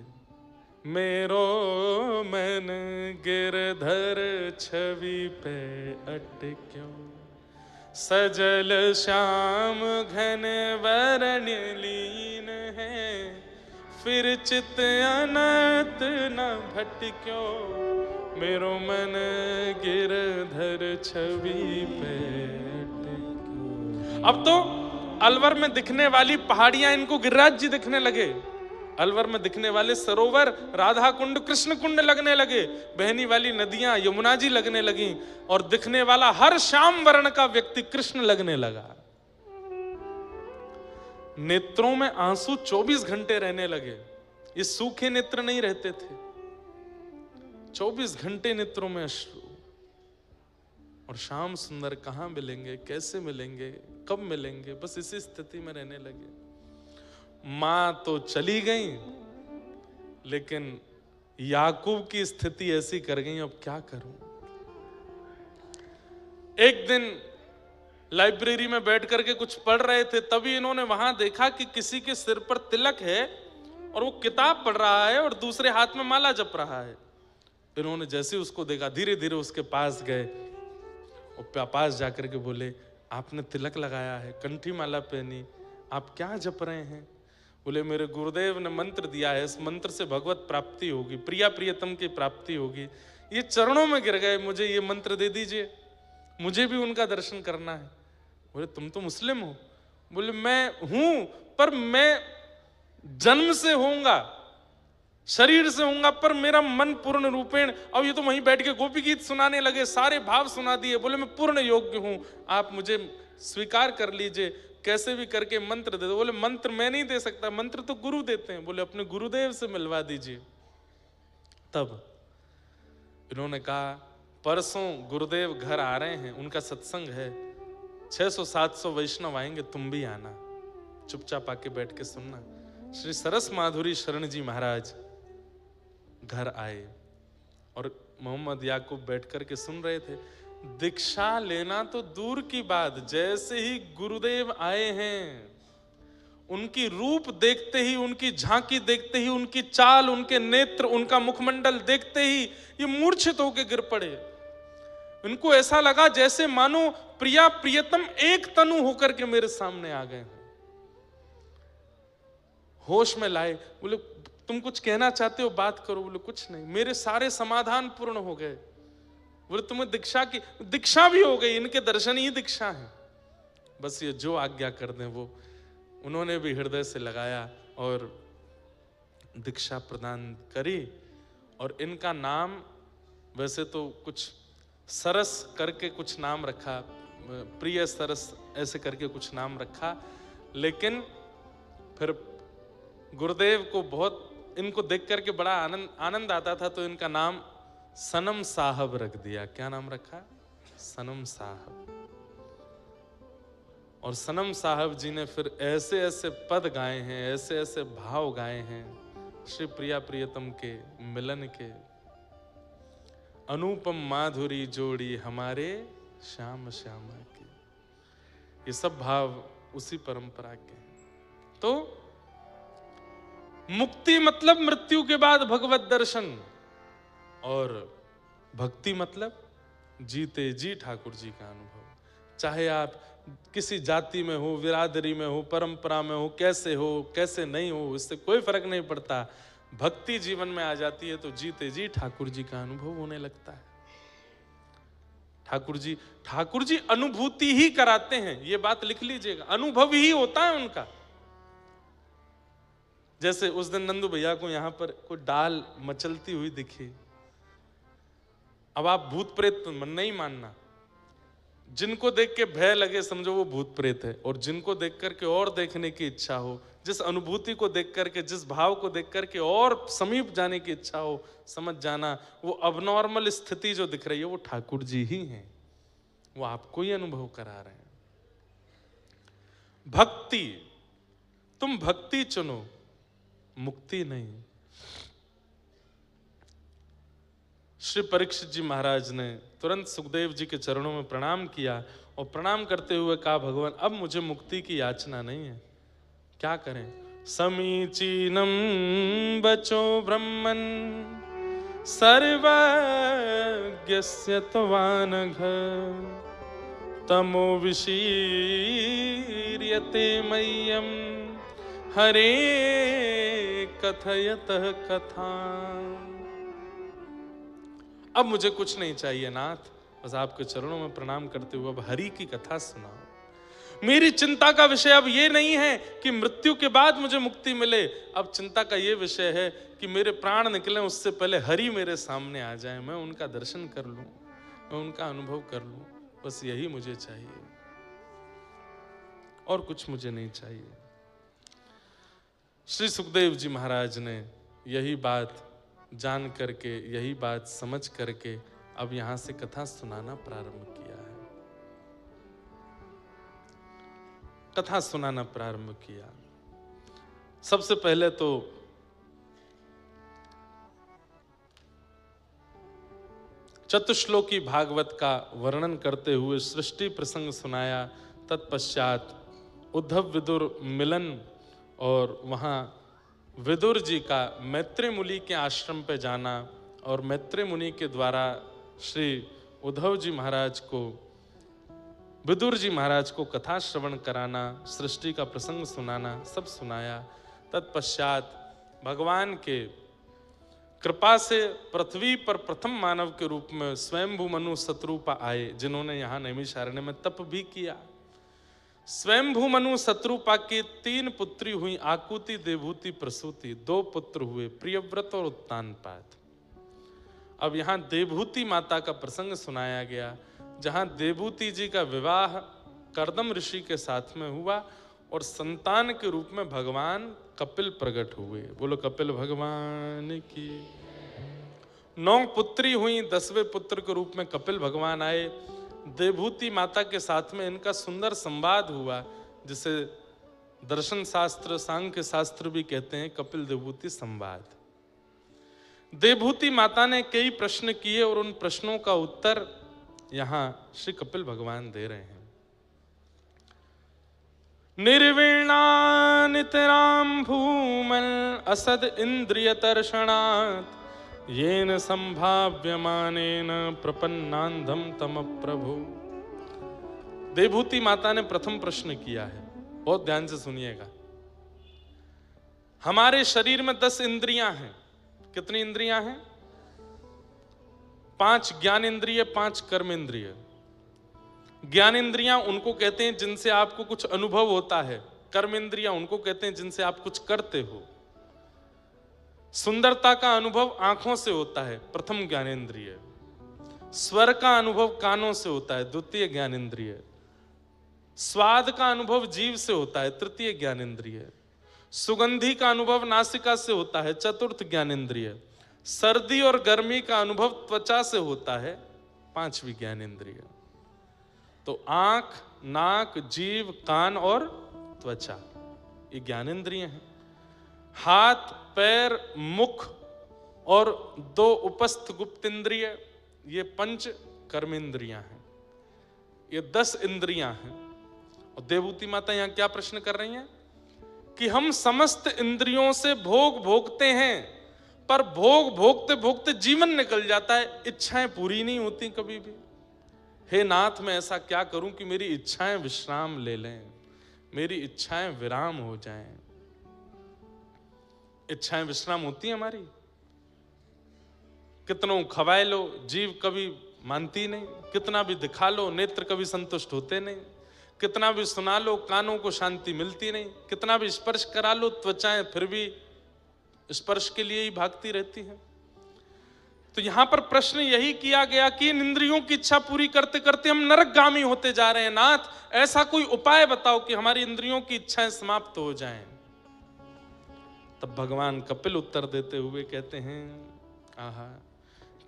मेरो मन गिरधर छवि पे अटक्यो, सजल श्याम घन वरण लीन है, फिर चित अनंत न भटक्यो, मेरो मन गिरधर छवि पे अटक्यो। अब तो अलवर में दिखने वाली पहाड़ियां इनको गिरिराज जी दिखने लगे, अलवर में दिखने वाले सरोवर राधा कुंड कृष्ण कुंड लगने लगे, बहनी वाली नदियां यमुना जी लगने लगी, और दिखने वाला हर श्याम वर्ण का व्यक्ति कृष्ण लगने लगा। नेत्रों में आंसू 24 घंटे रहने लगे, ये सूखे नेत्र नहीं रहते थे, 24 घंटे नेत्रों में अश्रु। और श्याम सुंदर कहां मिलेंगे, कैसे मिलेंगे, कब मिलेंगे, बस इसी स्थिति में रहने लगे। मां तो चली गई, लेकिन याकूब की स्थिति ऐसी कर गई, अब क्या करूं। एक दिन लाइब्रेरी में बैठ करके कुछ पढ़ रहे थे, तभी इन्होंने वहां देखा कि किसी के सिर पर तिलक है और वो किताब पढ़ रहा है और दूसरे हाथ में माला जप रहा है। इन्होंने जैसे उसको देखा, धीरे धीरे उसके पास गए और पास जाकर के बोले, आपने तिलक लगाया है, कंठी माला पहनी, आप क्या जप रहे हैं। बोले, मेरे गुरुदेव ने मंत्र दिया है, इस मंत्र से भगवत प्राप्ति होगी, प्रिया प्रियतम की प्राप्ति होगी। ये चरणों में गिर गए, मुझे ये मंत्र दे दीजिए, मुझे भी उनका दर्शन करना है। बोले, तुम तो मुस्लिम हो। बोले, मैं हूं, पर मैं जन्म से होऊंगा, शरीर से होऊंगा, पर मेरा मन पूर्ण रूपेण। अब ये तो वहीं बैठ के गोपी गीत सुनाने लगे, सारे भाव सुना दिए। बोले, मैं पूर्ण योग्य हूं, आप मुझे स्वीकार कर लीजिए, कैसे भी करके मंत्र दे दो। बोले, मंत्र मैं नहीं दे सकता, मंत्र तो गुरु देते हैं। बोले, अपने गुरुदेव से मिलवा दीजिए। तब इन्होंने कहा, परसों गुरुदेव घर आ रहे हैं, उनका सत्संग है, 600-700 वैष्णव आएंगे, तुम भी आना, चुपचाप आके बैठ के सुनना। श्री सरस माधुरी शरण जी महाराज घर आए और मोहम्मद याकूब बैठ करके सुन रहे थे। दीक्षा लेना तो दूर की बात, जैसे ही गुरुदेव आए हैं, उनकी रूप देखते ही, उनकी झांकी देखते ही, उनकी चाल, उनके नेत्र, उनका मुखमंडल देखते ही ये मूर्छित होकर गिर पड़े। उनको ऐसा लगा जैसे मानो प्रिया प्रियतम एक तनु होकर के मेरे सामने आ गए। होश में लाए, बोले, तुम कुछ कहना चाहते हो, बात करो। बोले, कुछ नहीं, मेरे सारे समाधान पूर्ण हो गए। बोले, तुम्हें दीक्षा की, दीक्षा भी हो गई, इनके दर्शन ही दीक्षा है, बस ये जो आज्ञा कर दें वो। उन्होंने भी हृदय से लगाया और दीक्षा प्रदान करी। और इनका नाम वैसे तो कुछ सरस करके कुछ नाम रखा, प्रिय सरस ऐसे करके कुछ नाम रखा, लेकिन फिर गुरुदेव को बहुत इनको देख करके बड़ा आनंद आता था, तो इनका नाम सनम साहब रख दिया। क्या नाम रखा? सनम साहब। और सनम साहब जी ने फिर ऐसे ऐसे पद गाए हैं, ऐसे ऐसे भाव गाए हैं श्री प्रिया प्रियतम के मिलन के। अनुपम माधुरी जोड़ी हमारे श्याम श्यामा की, ये सब भाव उसी परंपरा के। तो मुक्ति मतलब मृत्यु के बाद भगवत दर्शन, और भक्ति मतलब जीते जी ठाकुर जी का अनुभव। चाहे आप किसी जाति में हो, बिरादरी में हो, परंपरा में हो, कैसे हो कैसे नहीं हो, इससे कोई फर्क नहीं पड़ता। भक्ति जीवन में आ जाती है तो जीते जी ठाकुर जी का अनुभव होने लगता है। ठाकुर जी अनुभूति ही कराते हैं, ये बात लिख लीजिएगा, अनुभव ही होता है उनका। जैसे उस दिन नंदू भैया को यहां पर कोई डाल मचलती हुई दिखी, अब आप भूत प्रेत नहीं मानना, जिनको देख के भय लगे समझो वो भूत प्रेत है, और जिनको देख करके और देखने की इच्छा हो, जिस अनुभूति को देख करके, जिस भाव को देख करके और समीप जाने की इच्छा हो, समझ जाना वो अबनॉर्मल स्थिति जो दिख रही है वो ठाकुर जी ही हैं, वो आपको ही अनुभव करा रहे हैं। भक्ति तुम भक्ति चुनो, मुक्ति नहीं। श्री परीक्षित जी महाराज ने तुरंत सुखदेव जी के चरणों में प्रणाम किया और प्रणाम करते हुए कहा, भगवान अब मुझे मुक्ति की याचना नहीं है, क्या करें। समीचीनम बचो ब्रह्मन् सर्वज्ञस्य त्वानघ तमो विशीर्यते मह्यं हरे कथयतः कथा। अब मुझे कुछ नहीं चाहिए नाथ, बस आपके चरणों में प्रणाम करते हुए अब हरि की कथा सुनाओ। मेरी चिंता का विषय अब ये नहीं है कि मृत्यु के बाद मुझे मुक्ति मिले, अब चिंता का ये विषय है कि मेरे प्राण निकले उससे पहले हरि मेरे सामने आ जाए, मैं उनका दर्शन कर लूं, मैं उनका अनुभव कर लूं, बस यही मुझे चाहिए और कुछ मुझे नहीं चाहिए। श्री सुखदेव जी महाराज ने यही बात जान करके, यही बात समझ करके अब यहां से कथा सुनाना प्रारंभ किया है, कथा सुनाना प्रारंभ किया। सबसे पहले तो चतुश्लोकी भागवत का वर्णन करते हुए सृष्टि प्रसंग सुनाया। तत्पश्चात उद्धव विदुर मिलन और वहां विदुर जी का मैत्री मुनि के आश्रम पे जाना और मैत्री मुनि के द्वारा श्री उद्धव जी महाराज को, विदुर जी महाराज को कथा श्रवण कराना, सृष्टि का प्रसंग सुनाना, सब सुनाया। तत्पश्चात भगवान के कृपा से पृथ्वी पर प्रथम मानव के रूप में स्वयंभू मनु शत्रुपा आए, जिन्होंने यहाँ नैमिषारण्य में तप भी किया। स्वयंभू मनु शत्रुपा की 3 पुत्री हुई, आकुति, देवहूति, प्रसूति। 2 पुत्र हुए, प्रियव्रत और उत्तानपाद। अब यहाँ देवहूति माता का प्रसंग सुनाया गया, जहाँ देवहूति जी का विवाह कर्दम ऋषि के साथ में हुआ और संतान के रूप में भगवान कपिल प्रकट हुए। बोलो कपिल भगवान की। 9 पुत्री हुई, 10वें पुत्र के रूप में कपिल भगवान आए। देवहूति माता के साथ में इनका सुंदर संवाद हुआ, जिसे दर्शन शास्त्र, सांख्य शास्त्र भी कहते हैं कपिल देवहूति संवाद। देवहूति माता ने कई प्रश्न किए और उन प्रश्नों का उत्तर यहां श्री कपिल भगवान दे रहे हैं। निर्वीणा नितराम भूमल असद इंद्रिय तर्षणात् येन संभाव्यमानेन प्रपन्नांधम तम प्रभु। देवहूति माता ने प्रथम प्रश्न किया है, बहुत ध्यान से सुनिएगा। हमारे शरीर में 10 इंद्रियां हैं। कितनी इंद्रियां हैं? 5 ज्ञान इंद्रिय, 5 कर्म इंद्रिय। ज्ञान इंद्रियां उनको कहते हैं जिनसे आपको कुछ अनुभव होता है। कर्म इंद्रियां उनको कहते हैं जिनसे आप कुछ करते हो। सुंदरता का अनुभव आंखों से होता है, प्रथम ज्ञानेंद्रिय। स्वर का अनुभव कानों से होता है, द्वितीय ज्ञानेंद्रिय। स्वाद का अनुभव जीभ से होता है, तृतीय ज्ञानेंद्रिय। सुगंधि का अनुभव नासिका से होता है, चतुर्थ ज्ञानेंद्रिय। सर्दी और गर्मी का अनुभव त्वचा से होता है, 5वीं ज्ञानेंद्रिय। तो आंख, नाक, जीभ, कान और त्वचा, ये ज्ञानेंद्रिय हैं। हाथ, पैर, मुख और 2 उपस्थ गुप्त इंद्रिय, ये 5 कर्मेंद्रियां हैं। ये 10 इंद्रियां हैं। और देवहूति माता यहां क्या प्रश्न कर रही हैं कि हम समस्त इंद्रियों से भोग भोगते हैं, पर भोग भोगते भोगते जीवन निकल जाता है, इच्छाएं पूरी नहीं होती कभी भी। हे नाथ, मैं ऐसा क्या करूं कि मेरी इच्छाएं विश्राम ले लें, मेरी इच्छाएं विराम हो जाएं। इच्छाएं विश्राम होती हैं हमारी? कितनों खवाए लो, जीव कभी मानती नहीं। कितना भी दिखा लो, नेत्र कभी संतुष्ट होते नहीं। कितना भी सुना लो, कानों को शांति मिलती नहीं। कितना भी स्पर्श करा लो, त्वचाएं फिर भी स्पर्श के लिए ही भागती रहती हैं। तो यहां पर प्रश्न यही किया गया कि इन इंद्रियों की इच्छा पूरी करते करते हम नरकगामी होते जा रहे हैं। नाथ, ऐसा कोई उपाय बताओ कि हमारी इंद्रियों की इच्छाएं समाप्त हो जाएं। तब भगवान कपिल उत्तर देते हुए कहते हैं, आहा,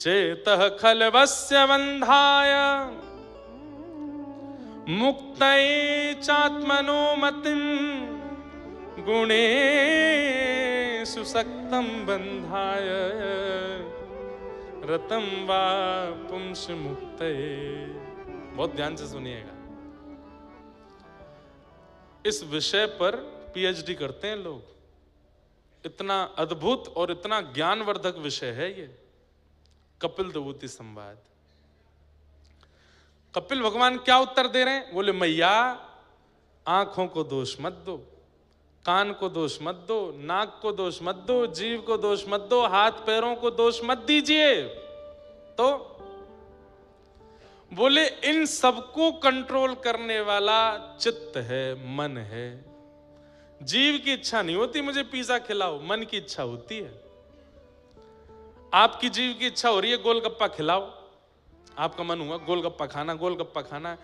चेतः खलवस्य बंधाय मुक्तये चात्मनो मतिं गुणेषु सक्तं बन्धाय रतं वा पुंस मुक्तये। बहुत ध्यान से सुनिएगा, इस विषय पर पीएचडी करते हैं लोग। इतना अद्भुत और इतना ज्ञानवर्धक विषय है ये कपिल विभूति संवाद। कपिल भगवान क्या उत्तर दे रहे हैं? बोले मैया आंखों को दोष मत दो, कान को दोष मत दो, नाक को दोष मत दो, जीभ को दोष मत दो, हाथ पैरों को दोष मत दीजिए। तो बोले इन सबको कंट्रोल करने वाला चित्त है, मन है। जीव की इच्छा नहीं होती मुझे पिज्जा खिलाओ, मन की इच्छा होती है। आपकी जीव की इच्छा हो रही है गोलगप्पा खिलाओ, आपका मन हुआ गोलगप्पा खाना, गोलगप्पा खाना,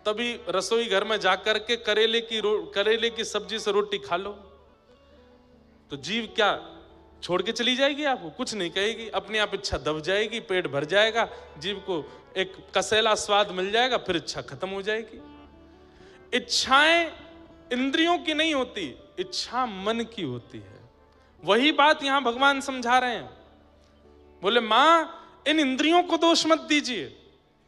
तभी रसोई घर में जाकर के करेले की सब्जी से रोटी खा लो। तो जीव क्या छोड़ के चली जाएगी? आपको कुछ नहीं कहेगी, अपने आप इच्छा दब जाएगी, पेट भर जाएगा, जीव को एक कसेला स्वाद मिल जाएगा, फिर इच्छा खत्म हो जाएगी। इच्छाएं इंद्रियों की नहीं होती, इच्छा मन की होती है। वही बात यहां भगवान समझा रहे हैं। बोले मां इन इंद्रियों को दोष मत दीजिए,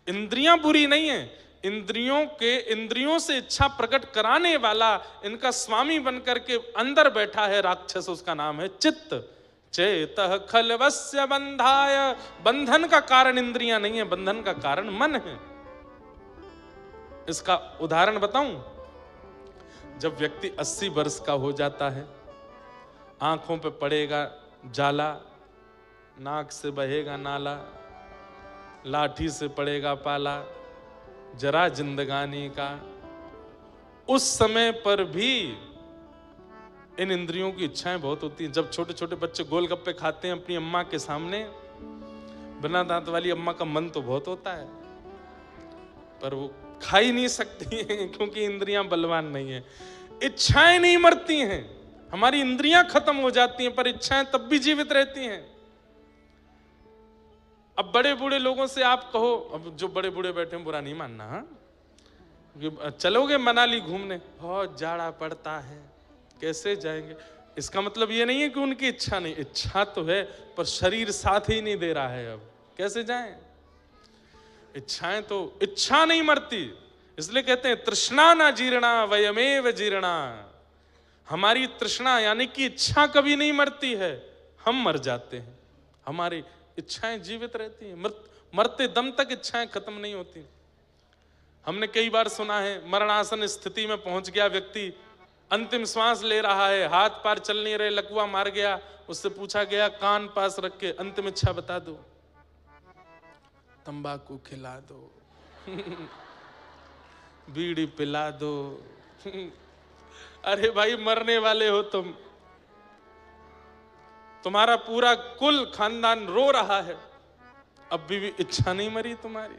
इंद्रियां बुरी नहीं है, इंद्रियों से इच्छा प्रकट कराने वाला, इनका स्वामी बनकर के अंदर बैठा है राक्षस, उसका नाम है चित्त। चेतः खलवस्य बंधाय, बंधन का कारण इंद्रियां नहीं है, बंधन का कारण मन है। इसका उदाहरण बताऊं, जब व्यक्ति 80 वर्ष का हो जाता है, आंखों पे पड़ेगा जाला, नाक से बहेगा नाला, लाठी से पड़ेगा पाला, जरा जिंदगानी का, उस समय पर भी इन इंद्रियों की इच्छाएं बहुत होती हैं। जब छोटे छोटे बच्चे गोलगप्पे खाते हैं अपनी अम्मा के सामने, बिना दांत वाली अम्मा का मन तो बहुत होता है, पर वो खा ही नहीं सकती हैं क्योंकि इंद्रियां बलवान नहीं है। इच्छाएं नहीं मरती हैं, हमारी इंद्रियां खत्म हो जाती हैं, पर इच्छाएं तब भी जीवित रहती हैं। अब बड़े बूढ़े लोगों से आप कहो, अब जो बड़े बूढ़े बैठे हैं बुरा नहीं मानना, हाँ, चलोगे मनाली घूमने, बहुत जाड़ा पड़ता है, कैसे जाएंगे? इसका मतलब ये नहीं है कि उनकी इच्छा नहीं, इच्छा तो है पर शरीर साथ ही नहीं दे रहा है, अब कैसे जाएं? इच्छाएं तो, इच्छा नहीं मरती, इसलिए कहते हैं तृष्णा ना जीर्णा वयमेव जीर्णा। हमारी तृष्णा यानी कि इच्छा कभी नहीं मरती है, हम मर जाते हैं, हमारी इच्छाएं जीवित रहती हैं, मरते दम तक इच्छाएं खत्म नहीं होती। हमने कई बार सुना है, मरणासन स्थिति में पहुंच गया व्यक्ति, अंतिम श्वास ले रहा है, हाथ पैर चल नहीं रहे, लकवा मार गया, उससे पूछा गया कान पास रख के अंतिम इच्छा बता दो, तंबाकू खिला दो बीड़ी पिला दो अरे भाई मरने वाले हो तुम, तुम्हारा पूरा कुल खानदान रो रहा है, अब भी इच्छा नहीं मरी तुम्हारी।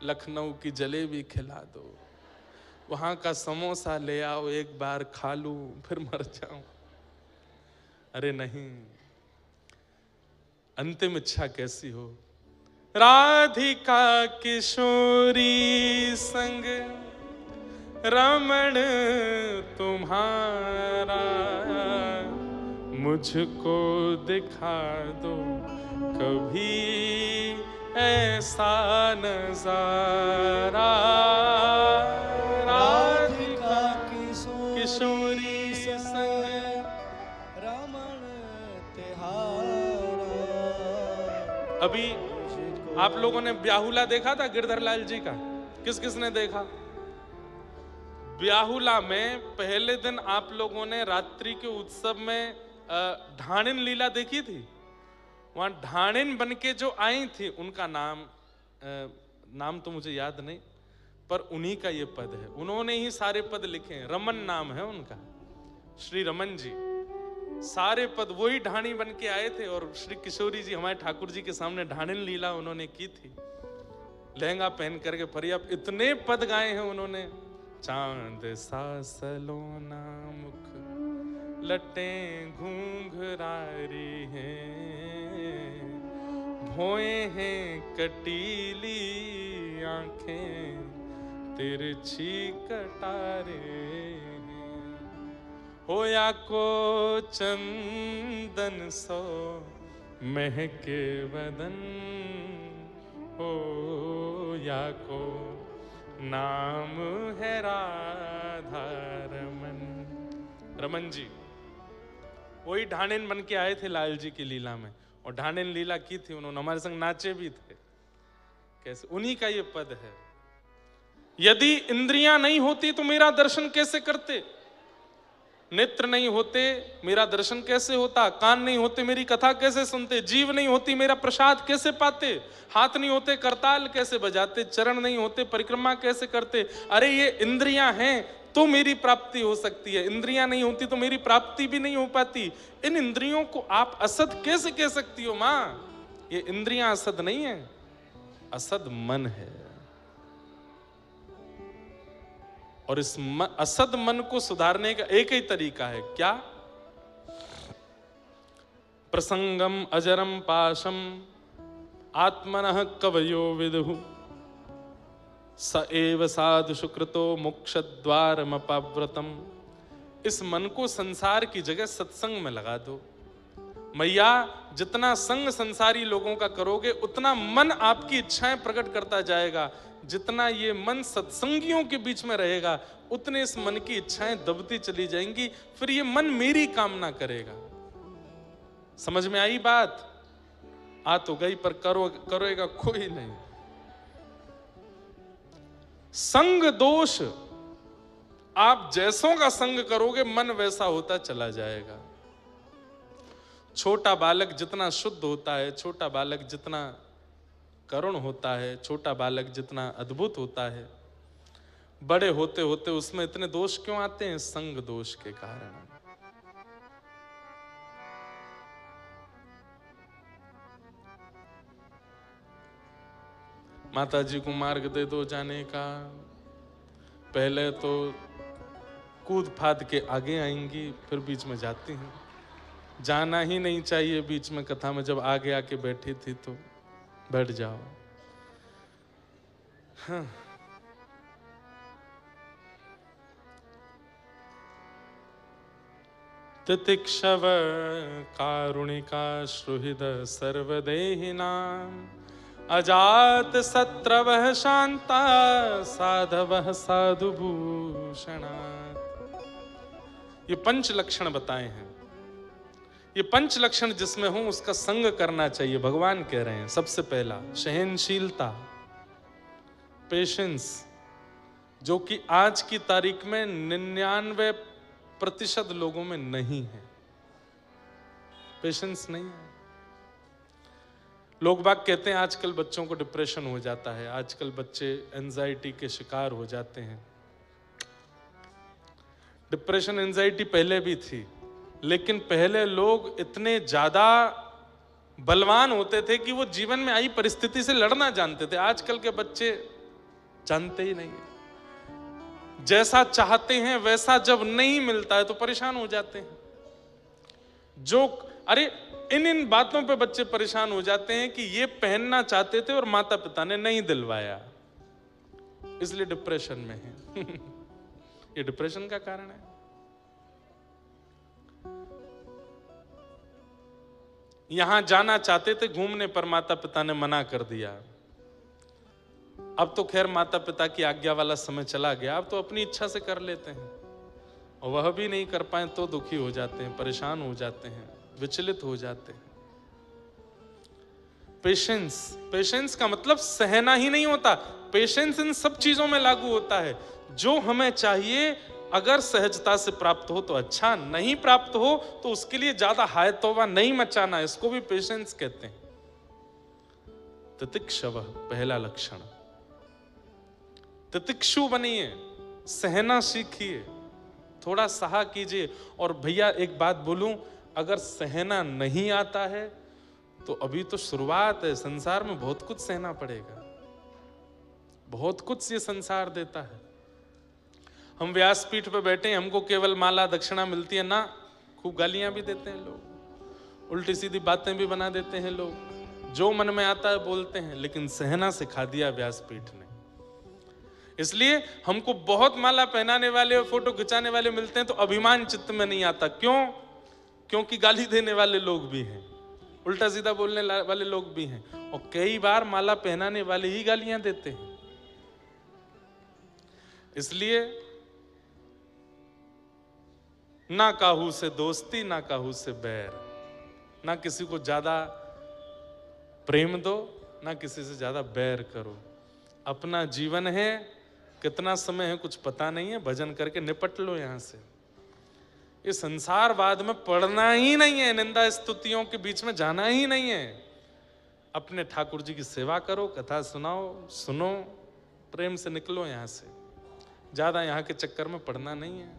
लखनऊ की जलेबी खिला दो, वहां का समोसा ले आओ, एक बार खा लूं फिर मर जाऊं। अरे नहीं, अंतिम इच्छा कैसी हो? राधिका किशोरी संग रमण तुम्हारा, मुझको दिखा दो कभी ऐसा नजारा। राधिका किशोरी संग रमण तिहारा। अभी आप लोगों ने ब्याहुला देखा था गिरधर लाल जी का? किस किस ने देखा? ब्याहुला में पहले दिन आप लोगों ने रात्रि के उत्सव में ढाणिन लीला देखी थी। वहां ढाणिन बन के जो आई थी, उनका नाम तो मुझे याद नहीं, पर उन्हीं का ये पद है, उन्होंने ही सारे पद लिखे हैं, रमन नाम है उनका, श्री रमन जी। सारे पद वही ढाणी बन के आए थे, और श्री किशोरी जी हमारे ठाकुर जी के सामने ढाणिन लीला उन्होंने की थी, लहंगा पहन करके। पर्याप्त इतने पद गाए हैं उन्होंने, चांद सा सलोना मुख लटें घूंघरारी हैं, भोए हैं कटीली आंखें तिरछी कटारे हैं। होया को चंदन सो महके बदन, हो या को नाम है राधा रमन। रमन जी वही ढाणेन बन के आए थे लाल जी की लीला में, और ढाणेन लीला की थी उन्होंने, हमारे संग नाचे भी थे। कैसे? उन्हीं का ये पद है। यदि इंद्रियां नहीं होती तो मेरा दर्शन कैसे करते? नेत्र नहीं होते मेरा दर्शन कैसे होता? कान नहीं होते मेरी कथा कैसे सुनते? जीव नहीं होती मेरा प्रसाद कैसे पाते? हाथ नहीं होते करताल कैसे बजाते? चरण नहीं होते परिक्रमा कैसे करते? अरे ये इंद्रियां हैं तो मेरी प्राप्ति हो सकती है, इंद्रियां नहीं होती तो मेरी प्राप्ति भी नहीं हो पाती। इन इंद्रियों को आप असद कैसे कह सकती हो मां? ये इंद्रियां असद नहीं है, असद मन है। और इस असद मन को सुधारने का एक ही तरीका है, क्या? प्रसंगम अजरम पाशम आत्मनः कवयो विदुः, स एव साधु सुकृतो मोक्षद्वारमपाव्रतम। इस मन को संसार की जगह सत्संग में लगा दो। मैया जितना संग संसारी लोगों का करोगे उतना मन आपकी इच्छाएं प्रकट करता जाएगा। जितना ये मन सत्संगियों के बीच में रहेगा उतने इस मन की इच्छाएं दबती चली जाएंगी। फिर ये मन मेरी कामना करेगा। समझ में आई बात? आ तो गई पर करेगा कोई नहीं। संग दोष, आप जैसों का संग करोगे मन वैसा होता चला जाएगा। छोटा बालक जितना शुद्ध होता है, छोटा बालक जितना करुण होता है, छोटा बालक जितना अद्भुत होता है, बड़े होते होते उसमें इतने दोष क्यों आते हैं? संग दोष के कारण। माता जी को मार्ग दे दो जाने का, पहले तो कूद फाद के आगे आएंगी, फिर बीच में जाती हैं। जाना ही नहीं चाहिए बीच में कथा में, जब आगे आके बैठी थी तो बैठ जाओ। हाँ। तितिक्षव कारुणिका श्रुहृद सर्वदेहिनां, अजात शत्रवः शांता साधवः साधुभूषणात्। ये पंच लक्षण बताए हैं। ये पंच लक्षण जिसमें हो उसका संग करना चाहिए। भगवान कह रहे हैं सबसे पहला सहनशीलता, पेशेंस, जो कि आज की तारीख में 99% लोगों में नहीं है। पेशेंस नहीं है। लोग बाग कहते हैं आजकल बच्चों को डिप्रेशन हो जाता है, आजकल बच्चे एंजाइटी के शिकार हो जाते हैं। डिप्रेशन एंजाइटी पहले भी थी, लेकिन पहले लोग इतने ज्यादा बलवान होते थे कि वो जीवन में आई परिस्थिति से लड़ना जानते थे। आजकल के बच्चे जानते ही नहीं। जैसा चाहते हैं वैसा जब नहीं मिलता है तो परेशान हो जाते हैं। जो अरे इन बातों पे बच्चे परेशान हो जाते हैं कि ये पहनना चाहते थे और माता पिता ने नहीं दिलवाया, इसलिए डिप्रेशन में है। ये डिप्रेशन का कारण है। यहां जाना चाहते थे घूमने पर माता पिता ने मना कर दिया। अब तो खैर माता पिता की आज्ञा वाला समय चला गया, अब तो अपनी इच्छा से कर लेते हैं, और वह भी नहीं कर पाए तो दुखी हो जाते हैं, परेशान हो जाते हैं, विचलित हो जाते हैं। पेशेंस, पेशेंस का मतलब सहना ही नहीं होता। पेशेंस इन सब चीजों में लागू होता है। जो हमें चाहिए अगर सहजता से प्राप्त हो तो अच्छा, नहीं प्राप्त हो तो उसके लिए ज्यादा हाय तौबा नहीं मचाना, इसको भी पेशेंस कहते हैं। तितिक्षव पहला लक्षण। तितिक्षु बनिए, सहना सीखिए, थोड़ा सहा कीजिए। और भैया एक बात बोलूं, अगर सहना नहीं आता है तो अभी तो शुरुआत है। संसार में बहुत कुछ सहना पड़ेगा, बहुत कुछ ये संसार देता है। हम व्यासपीठ पे बैठे हैं, हमको केवल माला दक्षिणा मिलती है ना, खूब गालियां भी देते हैं लोग, उल्टी सीधी बातें भी बना देते हैं लोग, जो मन में आता है बोलते हैं, लेकिन सहना सिखा दिया व्यासपीठ ने। इसलिए हमको बहुत माला पहनाने वाले और फोटो खिंचाने वाले मिलते हैं तो अभिमान चित्त में नहीं आता। क्यों? क्योंकि गाली देने वाले लोग भी हैं, उल्टा सीधा बोलने वाले लोग भी हैं, और कई बार माला पहनाने वाले ही गालियां देते हैं। इसलिए ना काहू से दोस्ती, ना काहू से बैर, ना किसी को ज्यादा प्रेम दो, ना किसी से ज्यादा बैर करो। अपना जीवन है, कितना समय है कुछ पता नहीं है, भजन करके निपट लो यहां से। ये संसारवाद में पढ़ना ही नहीं है, निंदा स्तुतियों के बीच में जाना ही नहीं है। अपने ठाकुर जी की सेवा करो, कथा सुनाओ, सुनो, प्रेम से निकलो यहां से। ज्यादा यहां के चक्कर में पढ़ना नहीं है,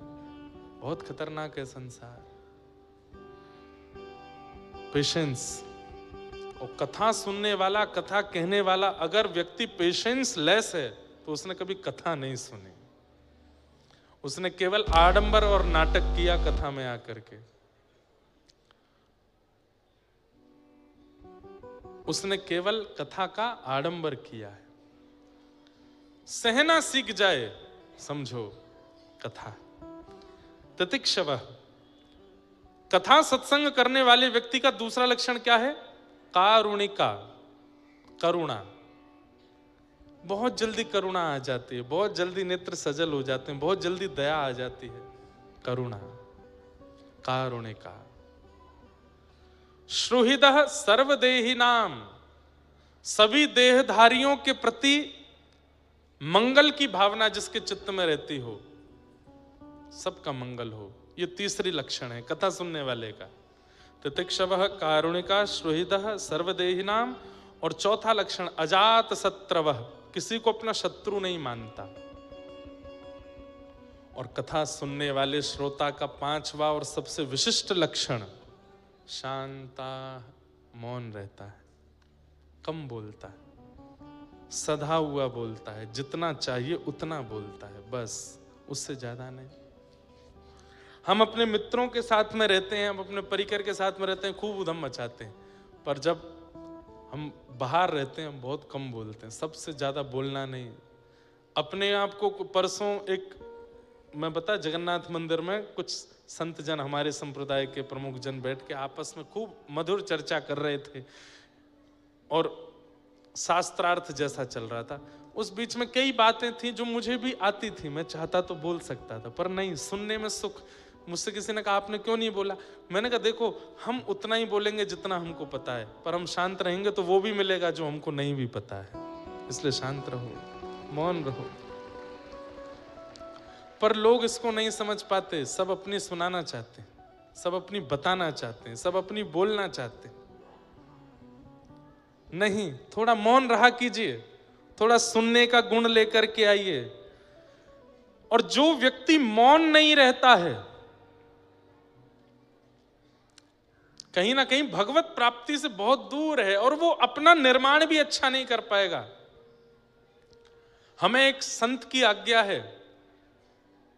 बहुत खतरनाक है संसार। पेशेंस। और कथा सुनने वाला, कथा कहने वाला अगर व्यक्ति पेशेंस लेस है तो उसने कभी कथा नहीं सुनी, उसने केवल आडंबर और नाटक किया कथा में आकर के। उसने केवल कथा का आडंबर किया है। सहना सीख जाए, समझो कथा। तितिक्षव। कथा सत्संग करने वाले व्यक्ति का दूसरा लक्षण क्या है? कारुणिका, करुणा। बहुत जल्दी करुणा आ जाती है, बहुत जल्दी नेत्र सजल हो जाते हैं, बहुत जल्दी दया आ जाती है। करुणा, कारुणिका। श्रुहृदः सर्वदेही नाम। सभी देहधारियों के प्रति मंगल की भावना जिसके चित्त में रहती हो, सबका मंगल हो, ये तीसरी लक्षण है कथा सुनने वाले का। तितिक्षवः, कारुणिका, श्रुहृदः सर्वदेही नाम। और चौथा लक्षण अजात शत्रवः, किसी को अपना शत्रु नहीं मानता। और कथा सुनने वाले श्रोता का पांचवा और सबसे विशिष्ट लक्षण शांता, मौन रहता है, कम बोलता है, सधा हुआ बोलता है, जितना चाहिए उतना बोलता है, बस, उससे ज्यादा नहीं। हम अपने मित्रों के साथ में रहते हैं, हम अपने परिकर के साथ में रहते हैं, खूब उधम मचाते हैं, पर जब हम बाहर रहते हैं हम बहुत कम बोलते हैं, सबसे ज्यादा बोलना नहीं। अपने आप को परसों एक मैं बता, जगन्नाथ मंदिर में कुछ संत जन, हमारे संप्रदाय के प्रमुख जन बैठ के आपस में खूब मधुर चर्चा कर रहे थे और शास्त्रार्थ जैसा चल रहा था। उस बीच में कई बातें थी जो मुझे भी आती थी, मैं चाहता तो बोल सकता था, पर नहीं, सुनने में सुख। मुझसे किसी ने कहा आपने क्यों नहीं बोला? मैंने कहा देखो, हम उतना ही बोलेंगे जितना हमको पता है, पर हम शांत रहेंगे तो वो भी मिलेगा जो हमको नहीं भी पता है। इसलिए शांत रहो, मौन रहो। पर लोग इसको नहीं समझ पाते, सब अपनी सुनाना चाहते हैं, सब अपनी बताना चाहते हैं, सब अपनी बोलना चाहते हैं। नहीं, थोड़ा मौन रहा कीजिए, थोड़ा सुनने का गुण लेकर के आइए। और जो व्यक्ति मौन नहीं रहता है, कहीं ना कहीं भगवत प्राप्ति से बहुत दूर है और वो अपना निर्माण भी अच्छा नहीं कर पाएगा। हमें एक संत की आज्ञा है,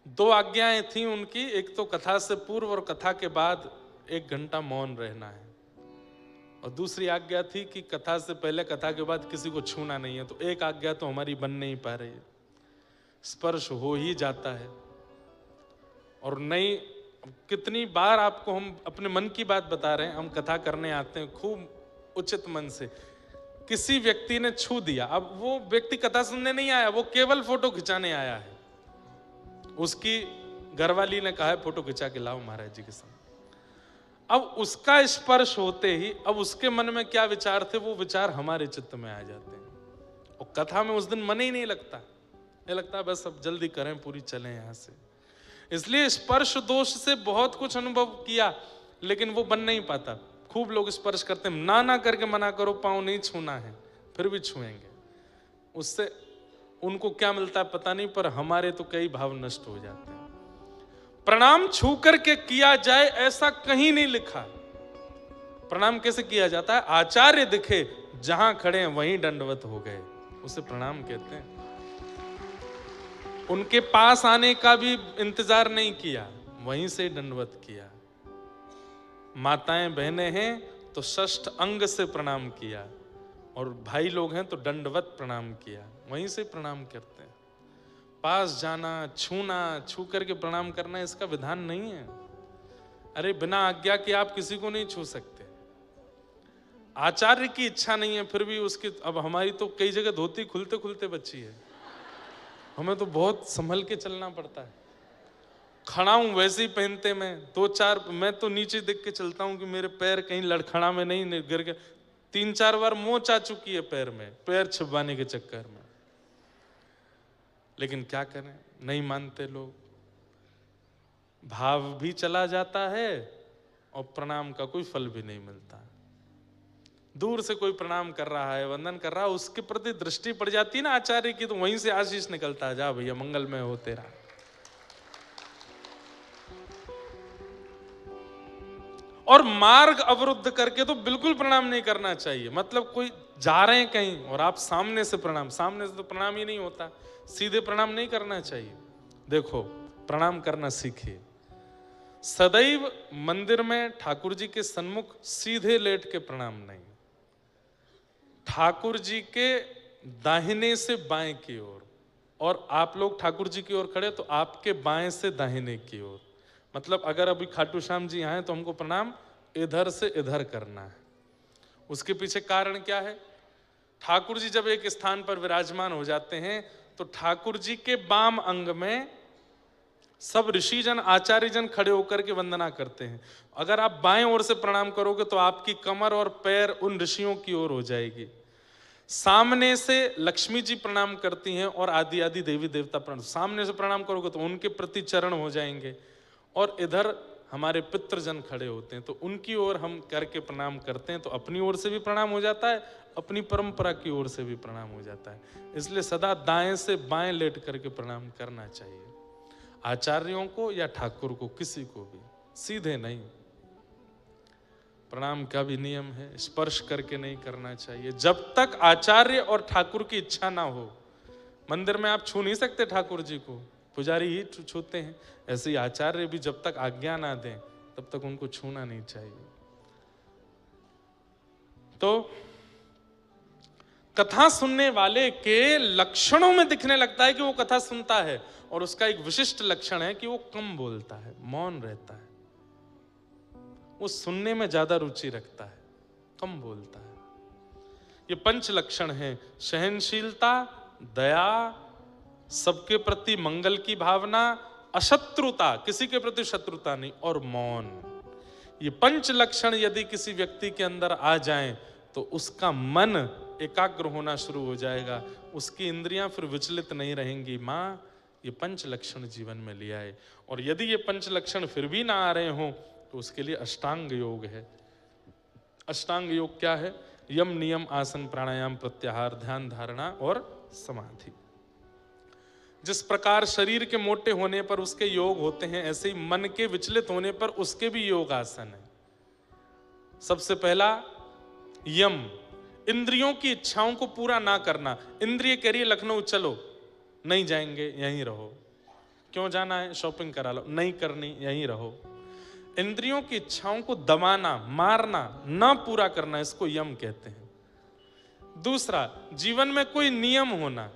2 आज्ञाएं थी उनकी, एक तो कथा से पूर्व और कथा के बाद 1 घंटा मौन रहना है, और दूसरी आज्ञा थी कि कथा से पहले कथा के बाद किसी को छूना नहीं है। तो एक आज्ञा तो हमारी बन नहीं पा रही है, स्पर्श हो ही जाता है। और नहीं, कितनी बार आपको हम अपने मन की बात बता रहे हैं, हम कथा करने आते हैं खूब उचित मन से, किसी व्यक्ति ने छू दिया, अब वो व्यक्ति कथा सुनने नहीं आया, वो केवल फोटो खिंचाने आया है। उसकी घरवाली ने कहा है फोटो खिंचा के लाओ महाराज जी के साथ। अब उसका स्पर्श होते ही अब उसके मन में क्या विचार थे, वो विचार हमारे चित्त में आ जाते हैं, और कथा में उस दिन मन ही नहीं लगता, ये लगता है बस अब जल्दी करें, पूरी चलें यहां से। इसलिए स्पर्श दोष से बहुत कुछ अनुभव किया, लेकिन वो बन नहीं पाता। खूब लोग स्पर्श करते हैं, ना करके मना करो, पांव नहीं छूना है, फिर भी छुएंगे। उससे उनको क्या मिलता है पता नहीं, पर हमारे तो कई भाव नष्ट हो जाते हैं। प्रणाम छू करके किया जाए ऐसा कहीं नहीं लिखा। प्रणाम कैसे किया जाता है? आचार्य दिखे जहां खड़े हैं वहीं दंडवत हो गए, उसे प्रणाम कहते हैं। उनके पास आने का भी इंतजार नहीं किया, वहीं से दंडवत किया। माताएं बहनें हैं तो षष्ठ अंग से प्रणाम किया, और भाई लोग हैं तो दंडवत प्रणाम किया, वहीं से प्रणाम करते हैं। पास जाना, छूना, छू करके प्रणाम करना, इसका विधान नहीं है। अरे बिना आज्ञा के आप किसी को नहीं छू सकते। आचार्य की इच्छा नहीं है, फिर भी उसकी, अब हमारी तो कई जगह धोती खुलते खुलते बची है, हमें तो बहुत संभल के चलना पड़ता है। खड़ा हूं वैसे ही पहनते, मैं तो नीचे देख के चलता हूं कि मेरे पैर कहीं लड़खड़ा में नहीं गिर गए। 3-4 बार मोच आ चुकी है पैर में, पैर छिपवाने के चक्कर में। लेकिन क्या करें, नहीं मानते लोग, भाव भी चला जाता है और प्रणाम का कोई फल भी नहीं मिलता। दूर से कोई प्रणाम कर रहा है, वंदन कर रहा है, उसके प्रति दृष्टि पड़ जाती है ना आचार्य की, तो वहीं से आशीष निकलता है, जा भैया मंगलमय हो तेरा। और मार्ग अवरुद्ध करके तो बिल्कुल प्रणाम नहीं करना चाहिए। मतलब कोई जा रहे हैं कहीं और आप सामने से तो प्रणाम ही नहीं होता, सीधे प्रणाम नहीं करना चाहिए। देखो, प्रणाम करना सीखिए। सदैव मंदिर में ठाकुर जी के सन्मुख सीधे लेट के प्रणाम नहीं, ठाकुर जी के दाहिने से बाएं की ओर, और आप लोग ठाकुर जी की ओर खड़े तो आपके बाएं से दाहिने की ओर। मतलब अगर अभी खाटू श्याम जी आए तो हमको प्रणाम इधर से इधर करना है। उसके पीछे कारण क्या है? ठाकुर जी जब एक स्थान पर विराजमान हो जाते हैं तो ठाकुर जी के बाम अंग में सब ऋषिजन, आचार्यजन खड़े होकर के वंदना करते हैं। अगर आप बाएं ओर से प्रणाम करोगे तो आपकी कमर और पैर उन ऋषियों की ओर हो जाएगी। सामने से लक्ष्मी जी प्रणाम करती हैं और आदि आदि देवी देवता प्रणाम, सामने से प्रणाम करोगे तो उनके प्रति चरण हो जाएंगे। और इधर हमारे पितृजन खड़े होते हैं तो उनकी ओर हम करके प्रणाम करते हैं, तो अपनी ओर से भी प्रणाम हो जाता है, अपनी परंपरा की ओर से भी प्रणाम हो जाता है। इसलिए सदा दाएं से बाएं लेट करके प्रणाम करना चाहिए, आचार्यों को या ठाकुर को, किसी को भी सीधे नहीं। प्रणाम का भी नियम है, स्पर्श करके नहीं करना चाहिए। जब तक आचार्य और ठाकुर की इच्छा ना हो, मंदिर में आप छू नहीं सकते ठाकुर जी को, पुजारी ही छूते हैं। ऐसे ही आचार्य भी जब तक आज्ञा ना दें तब तक उनको छूना नहीं चाहिए। तो कथा सुनने वाले के लक्षणों में दिखने लगता है कि वो कथा सुनता है, और उसका एक विशिष्ट लक्षण है कि वो कम बोलता है, मौन रहता है, वो सुनने में ज्यादा रुचि रखता है, कम बोलता है। ये 5 लक्षण हैं: सहनशीलता, दया, सबके प्रति मंगल की भावना, अशत्रुता, किसी के प्रति शत्रुता नहीं, और मौन। ये 5 लक्षण यदि किसी व्यक्ति के अंदर आ जाएं तो उसका मन एकाग्र होना शुरू हो जाएगा, उसकी इंद्रियां फिर विचलित नहीं रहेंगी। मां, ये 5 लक्षण जीवन में ले आए। और यदि ये 5 लक्षण फिर भी ना आ रहे हों तो उसके लिए अष्टांग योग है। अष्टांग योग क्या है? यम, नियम, आसन, प्राणायाम, प्रत्याहार, ध्यान, धारणा और समाधि। जिस प्रकार शरीर के मोटे होने पर उसके योग होते हैं, ऐसे ही मन के विचलित होने पर उसके भी योग आसन है। सबसे पहला यम, इंद्रियों की इच्छाओं को पूरा ना करना। इंद्रिय कह रही है लखनऊ चलो, नहीं जाएंगे, यहीं रहो। क्यों जाना है? शॉपिंग करा लो, नहीं करनी, यहीं रहो। इंद्रियों की इच्छाओं को दबाना, मारना, ना पूरा करना, इसको यम कहते हैं। दूसरा, जीवन में कोई नियम होना।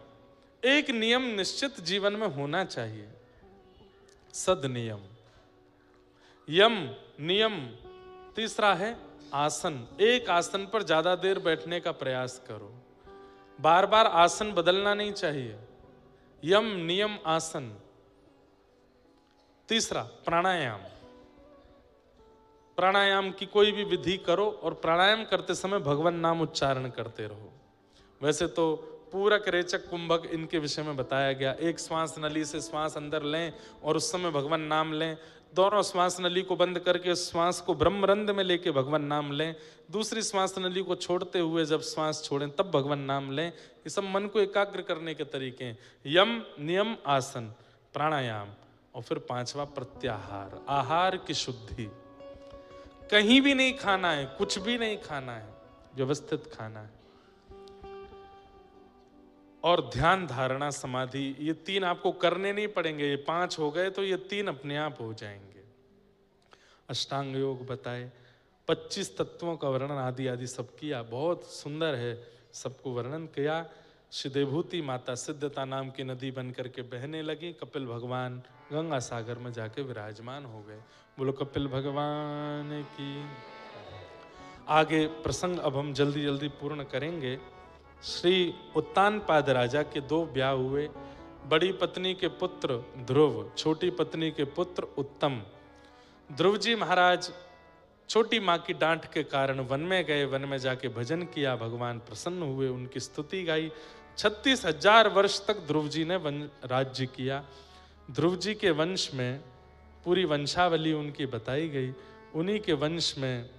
एक नियम निश्चित जीवन में होना चाहिए, सद नियम, यम, नियम। तीसरा है आसन, एक आसन पर ज्यादा देर बैठने का प्रयास करो, बार बार आसन बदलना नहीं चाहिए। यम, नियम, आसन। तीसरा प्राणायाम, प्राणायाम की कोई भी विधि करो और प्राणायाम करते समय भगवान नाम उच्चारण करते रहो। वैसे तो पूरक, रेचक, कुंभक इनके विषय में बताया गया। एक श्वास नली से श्वास अंदर लें और उस समय भगवान नाम लें, दोनों श्वास नली को बंद करके श्वास को ब्रह्मरंध्र में लेके भगवान नाम लें, दूसरी श्वास नली को छोड़ते हुए जब श्वास छोड़ें तब भगवान नाम लें। ये सब मन को एकाग्र करने के तरीके हैं। यम, नियम, आसन, प्राणायाम। और फिर 5वां प्रत्याहार, आहार की शुद्धि। कहीं भी नहीं खाना है, कुछ भी नहीं खाना है, व्यवस्थित खाना है। और ध्यान, धारणा, समाधि, ये 3 आपको करने नहीं पड़ेंगे। ये 5 हो गए तो ये 3 अपने आप हो जाएंगे। अष्टांग योग बताए, 25 तत्वों का वर्णन आदि आदि सब किया, बहुत सुंदर है, सबको वर्णन किया। सिद्धेभूति माता सिद्धता नाम की नदी बन करके बहने लगी। कपिल भगवान गंगा सागर में जाके विराजमान हो गए। बोलो कपिल भगवान की। आगे प्रसंग अब हम जल्दी जल्दी पूर्ण करेंगे। श्री उत्तानपाद राजा के 2 ब्याह हुए। बड़ी पत्नी के पुत्र ध्रुव, छोटी पत्नी के पुत्र उत्तम। ध्रुव जी महाराज छोटी माँ की डांट के कारण वन में गए। वन में जाके भजन किया, भगवान प्रसन्न हुए, उनकी स्तुति गाई। 36,000 वर्ष तक ध्रुव जी ने राज्य किया। ध्रुव जी के वंश में पूरी वंशावली उनकी बताई गई। उन्हीं के वंश में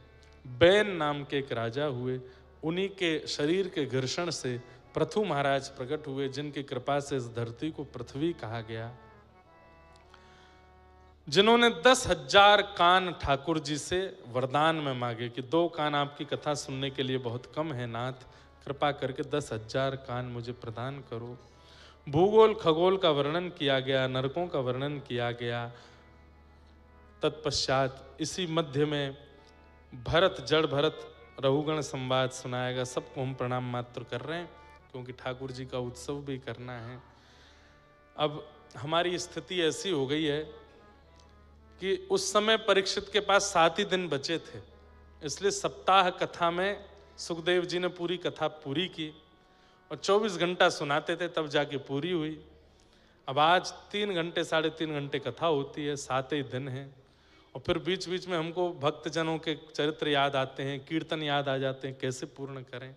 बैन नाम के एक राजा हुए। उन्हीं के शरीर के घर्षण से पृथु महाराज प्रकट हुए, जिनकी कृपा से इस धरती को पृथ्वी कहा गया। जिन्होंने 10,000 कान ठाकुर जी से वरदान में मांगे कि 2 कान आपकी कथा सुनने के लिए बहुत कम है नाथ, कृपा करके 10,000 कान मुझे प्रदान करो। भूगोल खगोल का वर्णन किया गया, नरकों का वर्णन किया गया। तत्पश्चात इसी मध्य में भरत जड़ भरत रघुगण संवाद सुनाएगा। सबको हम प्रणाम मात्र कर रहे हैं क्योंकि ठाकुर जी का उत्सव भी करना है। अब हमारी स्थिति ऐसी हो गई है कि उस समय परीक्षित के पास 7 ही दिन बचे थे, इसलिए सप्ताह कथा में सुखदेव जी ने पूरी कथा पूरी की और 24 घंटा सुनाते थे, तब जाके पूरी हुई। अब आज 3 घंटे 3.5 घंटे कथा होती है, 7 ही दिन है। और फिर बीच बीच में हमको भक्तजनों के चरित्र याद आते हैं, कीर्तन याद आ जाते हैं, कैसे पूर्ण करें।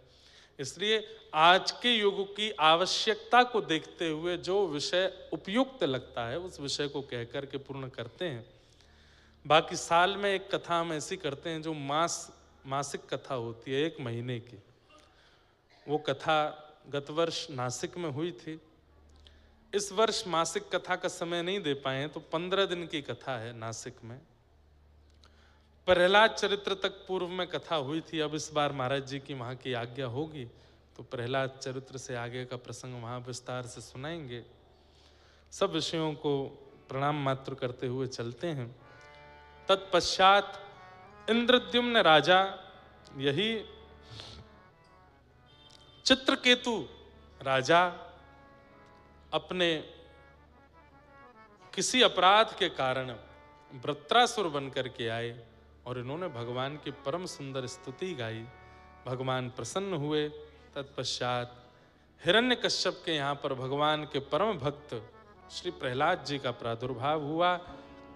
इसलिए आज के युग की आवश्यकता को देखते हुए जो विषय उपयुक्त लगता है उस विषय को कह करके पूर्ण करते हैं। बाकी साल में एक कथा हम ऐसी करते हैं जो मासिक कथा होती है, 1 महीने की। वो कथा गत वर्ष नासिक में हुई थी। इस वर्ष मासिक कथा का समय नहीं दे पाए हैं, तो 15 दिन की कथा है नासिक में। प्रहलाद चरित्र तक पूर्व में कथा हुई थी। अब इस बार महाराज जी की वहाँ की आज्ञा होगी तो प्रहलाद चरित्र से आगे का प्रसंग वहाँ विस्तार से सुनाएंगे। सब विषयों को प्रणाम मात्र करते हुए चलते हैं। तत्पश्चात इंद्रद्युम्न राजा, यही चित्रकेतु राजा, अपने किसी अपराध के कारण वृत्रासुर बनकर के आए और इन्होंने भगवान की परम सुंदर स्तुति गाई। भगवान प्रसन्न हुए। तत्पश्चात हिरण्यकश्यप के यहाँ पर भगवान के परम भक्त श्री प्रहलाद जी का प्रादुर्भाव हुआ।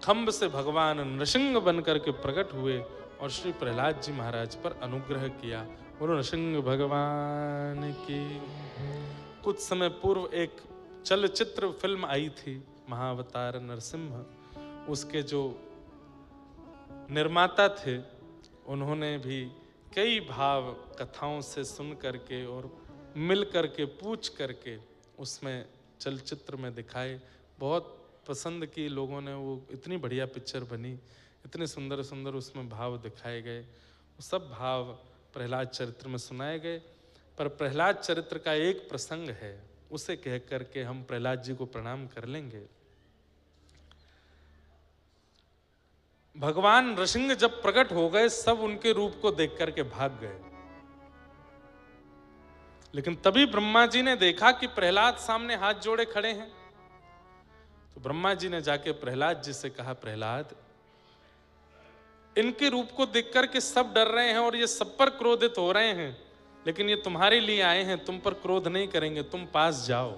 खम्भ से भगवान नृसिंह बनकर के प्रकट हुए और श्री प्रहलाद जी महाराज पर अनुग्रह किया। और नृसिंह भगवान की। कुछ समय पूर्व एक चलचित्र फिल्म आई थी महाअवतार नरसिंह। उसके जो निर्माता थे उन्होंने भी कई भाव कथाओं से सुन करके और मिल करके पूछ करके उसमें चलचित्र में दिखाए। बहुत पसंद की लोगों ने। वो इतनी बढ़िया पिक्चर बनी, इतने सुंदर सुंदर उसमें भाव दिखाए गए। वो सब भाव प्रहलाद चरित्र में सुनाए गए। पर प्रहलाद चरित्र का एक प्रसंग है, उसे कह करके हम प्रहलाद जी को प्रणाम कर लेंगे। भगवान नृसिंह जब प्रकट हो गए, सब उनके रूप को देख करके भाग गए। लेकिन तभी ब्रह्मा जी ने देखा कि प्रहलाद सामने हाथ जोड़े खड़े हैं। तो ब्रह्मा जी ने जाके प्रहलाद जी से कहा, प्रहलाद, इनके रूप को देख करके सब डर रहे हैं और ये सब पर क्रोधित हो रहे हैं, लेकिन ये तुम्हारे लिए आए हैं, तुम पर क्रोध नहीं करेंगे, तुम पास जाओ।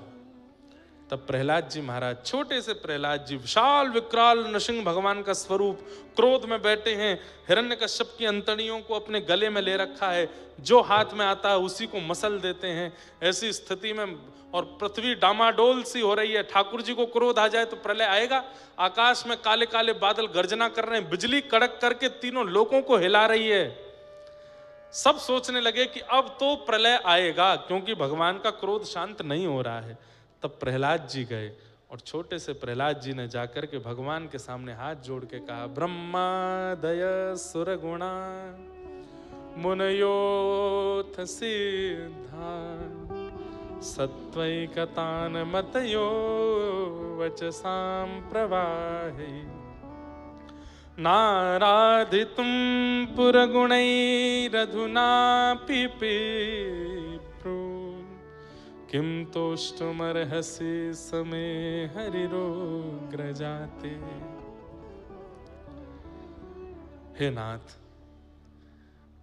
तब प्रहलाद जी महाराज, छोटे से प्रहलाद जी, विशाल विकराल नृसिंह भगवान का स्वरूप, क्रोध में बैठे हैं। हिरण्यकश्यप की अंतड़ियों को अपने गले में ले रखा है, जो हाथ में आता है उसी को मसल देते हैं। ऐसी स्थिति में और पृथ्वी डामाडोल सी हो रही है। ठाकुर जी को क्रोध आ जाए तो प्रलय आएगा। आकाश में काले काले बादल गर्जना कर रहे हैं, बिजली कड़क करके तीनों लोकों को हिला रही है। सब सोचने लगे कि अब तो प्रलय आएगा, क्योंकि भगवान का क्रोध शांत नहीं हो रहा है। तब प्रहलाद जी गए और छोटे से प्रहलाद जी ने जाकर के भगवान के सामने हाथ जोड़ के कहा, ब्रह्मा दय सुर गुणा मुनयोथ सिद्धा सत्वैकतान मतयो वचसां प्रवाहि नाराधितुं पुरगुणैरधुना पिपीप्रू किम तोष्टुमर्हसि समे हरिरोग्रजाते। हे नाथ,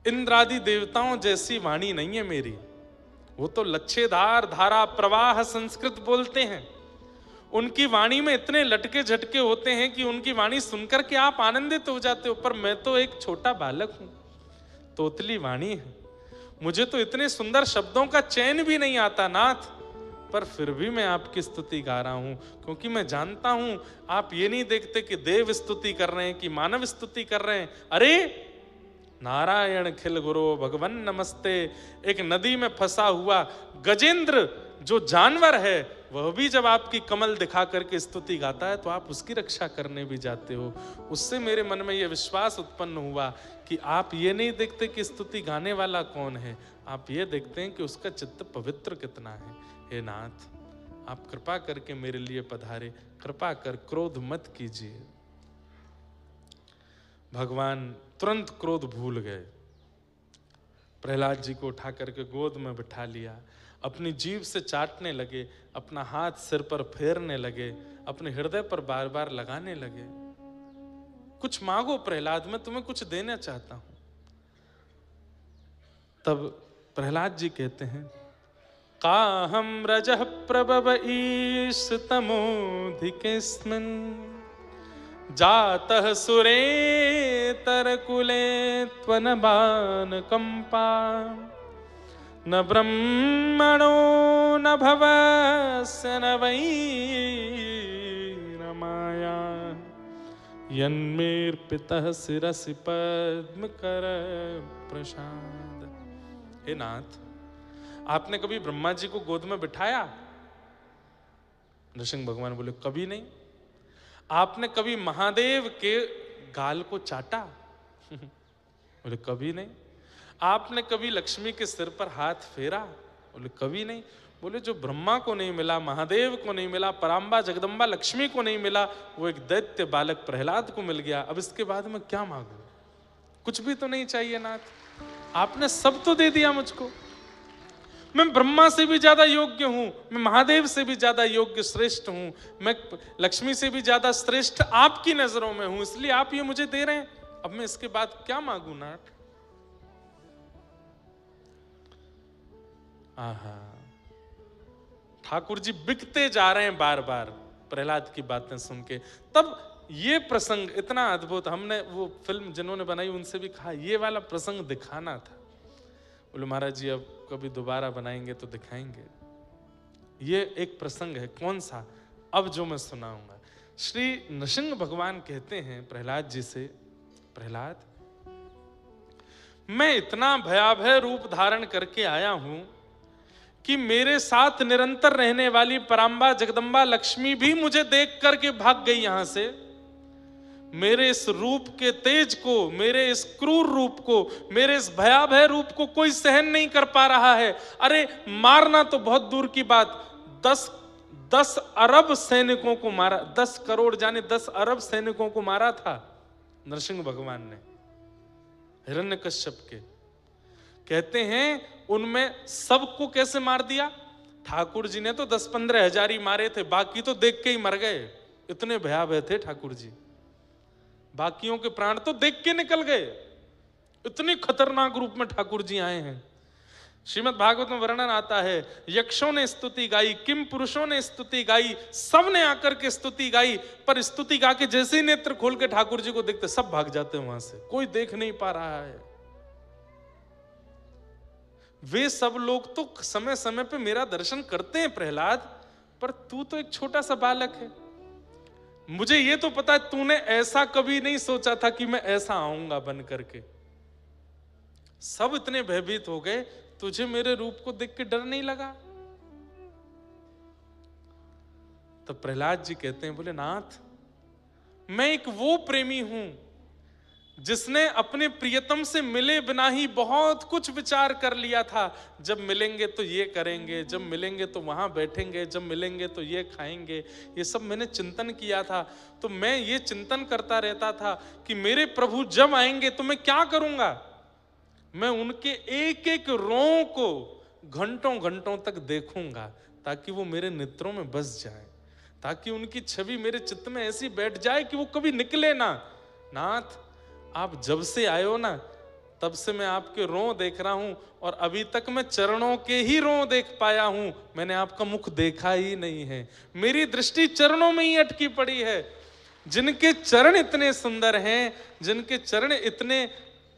इंद्रादि देवताओं जैसी वाणी नहीं है मेरी। वो तो लच्छेदार धारा प्रवाह संस्कृत बोलते हैं। उनकी वाणी में इतने लटके झटके होते हैं कि उनकी वाणी सुनकर के आप आनंदित हो जाते हो। पर मैं तो एक छोटा बालक हूं, तोतली वाणी है। मुझे तो इतने सुंदर शब्दों का चयन भी नहीं आता नाथ। पर फिर भी मैं आपकी स्तुति गा रहा हूं, क्योंकि मैं जानता हूं आप ये नहीं देखते कि देव स्तुति कर रहे हैं कि मानव स्तुति कर रहे हैं। अरे नारायण खिल गुरु भगवन नमस्ते। एक नदी में फंसा हुआ गजेंद्र जो जानवर है, वह भी जब आपकी कमल दिखा करके स्तुति गाता है तो आप उसकी रक्षा करने भी जाते हो। उससे मेरे मन में यह विश्वास उत्पन्न हुआ कि आप ये नहीं देखते कि स्तुति गाने वाला कौन है, आप ये देखते हैं कि उसका चित्त पवित्र कितना है। हे नाथ, आप कृपा करके मेरे लिए पधारे, कृपा कर क्रोध मत कीजिए। भगवान तुरंत क्रोध भूल गए। प्रहलाद जी को उठा करके गोद में बिठा लिया, अपनी जीभ से चाटने लगे, अपना हाथ सिर पर फेरने लगे, अपने हृदय पर बार बार लगाने लगे। कुछ मांगो प्रहलाद, मैं तुम्हें कुछ देना चाहता हूं। तब प्रहलाद जी कहते हैं, काहं रजः प्रभव ईश तमोधिकेस्मिन् जातः सुरेतर कुले त्वनबान कंपा न ब्रह्मणो न भवस्य न वै न माया यन्मेर्पितः शिरसि पद्म कर प्रसाद। हे नाथ, आपने कभी ब्रह्मा जी को गोद में बिठाया? नृसिंह भगवान बोले, कभी नहीं। आपने कभी महादेव के गाल को चाटा? बोले, कभी नहीं। आपने कभी लक्ष्मी के सिर पर हाथ फेरा? बोले, कभी नहीं। बोले, जो ब्रह्मा को नहीं मिला, महादेव को नहीं मिला, पराम्बा जगदम्बा लक्ष्मी को नहीं मिला, वो एक दैत्य बालक प्रहलाद को मिल गया। अब इसके बाद मैं क्या मांगू? कुछ भी तो नहीं चाहिए नाथ, आपने सब तो दे दिया मुझको। मैं ब्रह्मा से भी ज्यादा योग्य हूं, मैं महादेव से भी ज्यादा योग्य श्रेष्ठ हूं, मैं लक्ष्मी से भी ज्यादा श्रेष्ठ आपकी नजरों में हूं, इसलिए आप ये मुझे दे रहे हैं। अब मैं इसके बाद क्या मांगू नाथ? आहा, ठाकुर जी बिकते जा रहे हैं बार बार प्रहलाद की बातें सुन के। तब ये प्रसंग इतना अद्भुत, हमने वो फिल्म जिन्होंने बनाई उनसे भी कहा ये वाला प्रसंग दिखाना था। बोले, महाराज जी अब कभी दोबारा बनाएंगे तो दिखाएंगे। ये एक प्रसंग है। कौन सा? अब जो मैं सुनाऊंगा। श्री नृसिंह भगवान कहते हैं प्रहलाद जी से, प्रहलाद, मैं इतना भयावह रूप धारण करके आया हूं कि मेरे साथ निरंतर रहने वाली पराम्बा जगदम्बा लक्ष्मी भी मुझे देख करके भाग गई यहां से। मेरे इस रूप के तेज को, मेरे इस क्रूर रूप को, मेरे इस भयावह रूप को कोई सहन नहीं कर पा रहा है। अरे मारना तो बहुत दूर की बात, 10 अरब सैनिकों को मारा, 10 करोड़ जाने 10 अरब सैनिकों को मारा था नरसिंह भगवान ने हिरण्यकश्यप के। कहते हैं उनमें सबको कैसे मार दिया? ठाकुर जी ने तो 10-15 हजार ही मारे थे, बाकी तो देख के ही मर गए। इतने भयावह थे ठाकुर जी, बाकियों के प्राण तो देख के निकल गए। इतने खतरनाक रूप में ठाकुर जी आए हैं। श्रीमद् भागवत में वर्णन आता है, यक्षों ने स्तुति गाई, किम पुरुषों ने स्तुति गाई, सब ने आकर के स्तुति गाई, पर स्तुति गा के जैसे ही नेत्र खोल के ठाकुर जी को देखते सब भाग जाते हैं वहां से, कोई देख नहीं पा रहा है। वे सब लोग तो समय समय पे मेरा दर्शन करते हैं प्रहलाद, पर तू तो एक छोटा सा बालक है। मुझे ये तो पता है तूने ऐसा कभी नहीं सोचा था कि मैं ऐसा आऊंगा बन करके। सब इतने भयभीत हो गए, तुझे मेरे रूप को देख के डर नहीं लगा? तो प्रहलाद जी कहते हैं, बोले नाथ, मैं एक वो प्रेमी हूं जिसने अपने प्रियतम से मिले बिना ही बहुत कुछ विचार कर लिया था। जब मिलेंगे तो ये करेंगे, जब मिलेंगे तो वहां बैठेंगे, जब मिलेंगे तो ये खाएंगे, ये सब मैंने चिंतन किया था। तो मैं ये चिंतन करता रहता था कि मेरे प्रभु जब आएंगे तो मैं क्या करूंगा। मैं उनके एक एक रों को घंटों घंटों तक देखूंगा, ताकि वो मेरे नेत्रों में बस जाए, ताकि उनकी छवि मेरे चित्त में ऐसी बैठ जाए कि वो कभी निकले ना। नाथ, आप जब से आए हो ना, तब से मैं आपके रों देख रहा हूं, और अभी तक मैं चरणों के ही रों देख पाया हूं, मैंने आपका मुख देखा ही नहीं है। मेरी दृष्टि चरणों में ही अटकी पड़ी है। जिनके चरण इतने सुंदर हैं, जिनके चरण इतने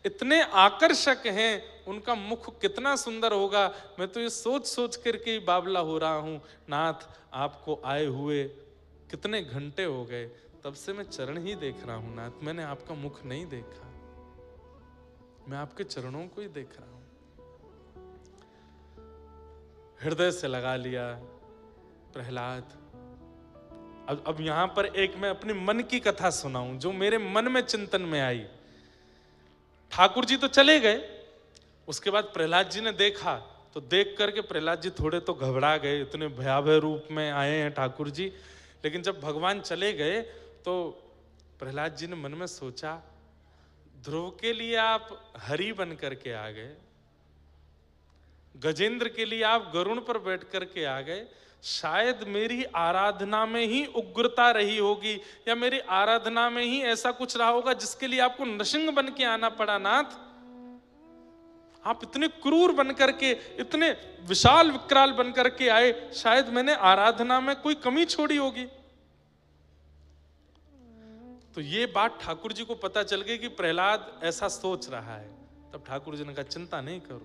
इतने आकर्षक हैं, उनका मुख कितना सुंदर होगा। मैं तो ये सोच सोच करके ही बावला हो रहा हूं। नाथ, आपको आए हुए कितने घंटे हो गए, तब से मैं चरण ही देख रहा हूं। नाथ, मैंने आपका मुख नहीं देखा, मैं आपके चरणों को ही देख रहा हूं। हृदय से लगा लिया प्रहलाद। अब यहां पर एक मैं अपने मन की कथा सुनाऊं, जो मेरे मन में चिंतन में आई। ठाकुर जी तो चले गए, उसके बाद प्रहलाद जी ने देखा, तो देख करके प्रहलाद जी थोड़े तो घबरा गए, इतने भयावह रूप में आए हैं ठाकुर जी। लेकिन जब भगवान चले गए तो प्रहलाद जी ने मन में सोचा, ध्रुव के लिए आप हरि बन करके आ गए, गजेंद्र के लिए आप गरुण पर बैठ करके आ गए, शायद मेरी आराधना में ही उग्रता रही होगी, या मेरी आराधना में ही ऐसा कुछ रहा होगा जिसके लिए आपको नृसिंह बन के आना पड़ा। नाथ, आप इतने क्रूर बन करके, इतने विशाल विकराल बन करके आए, शायद मैंने आराधना में कोई कमी छोड़ी होगी। तो ये बात ठाकुर जी को पता चल गई कि प्रहलाद ऐसा सोच रहा है। तब ठाकुर जी ने कहा, चिंता नहीं करो,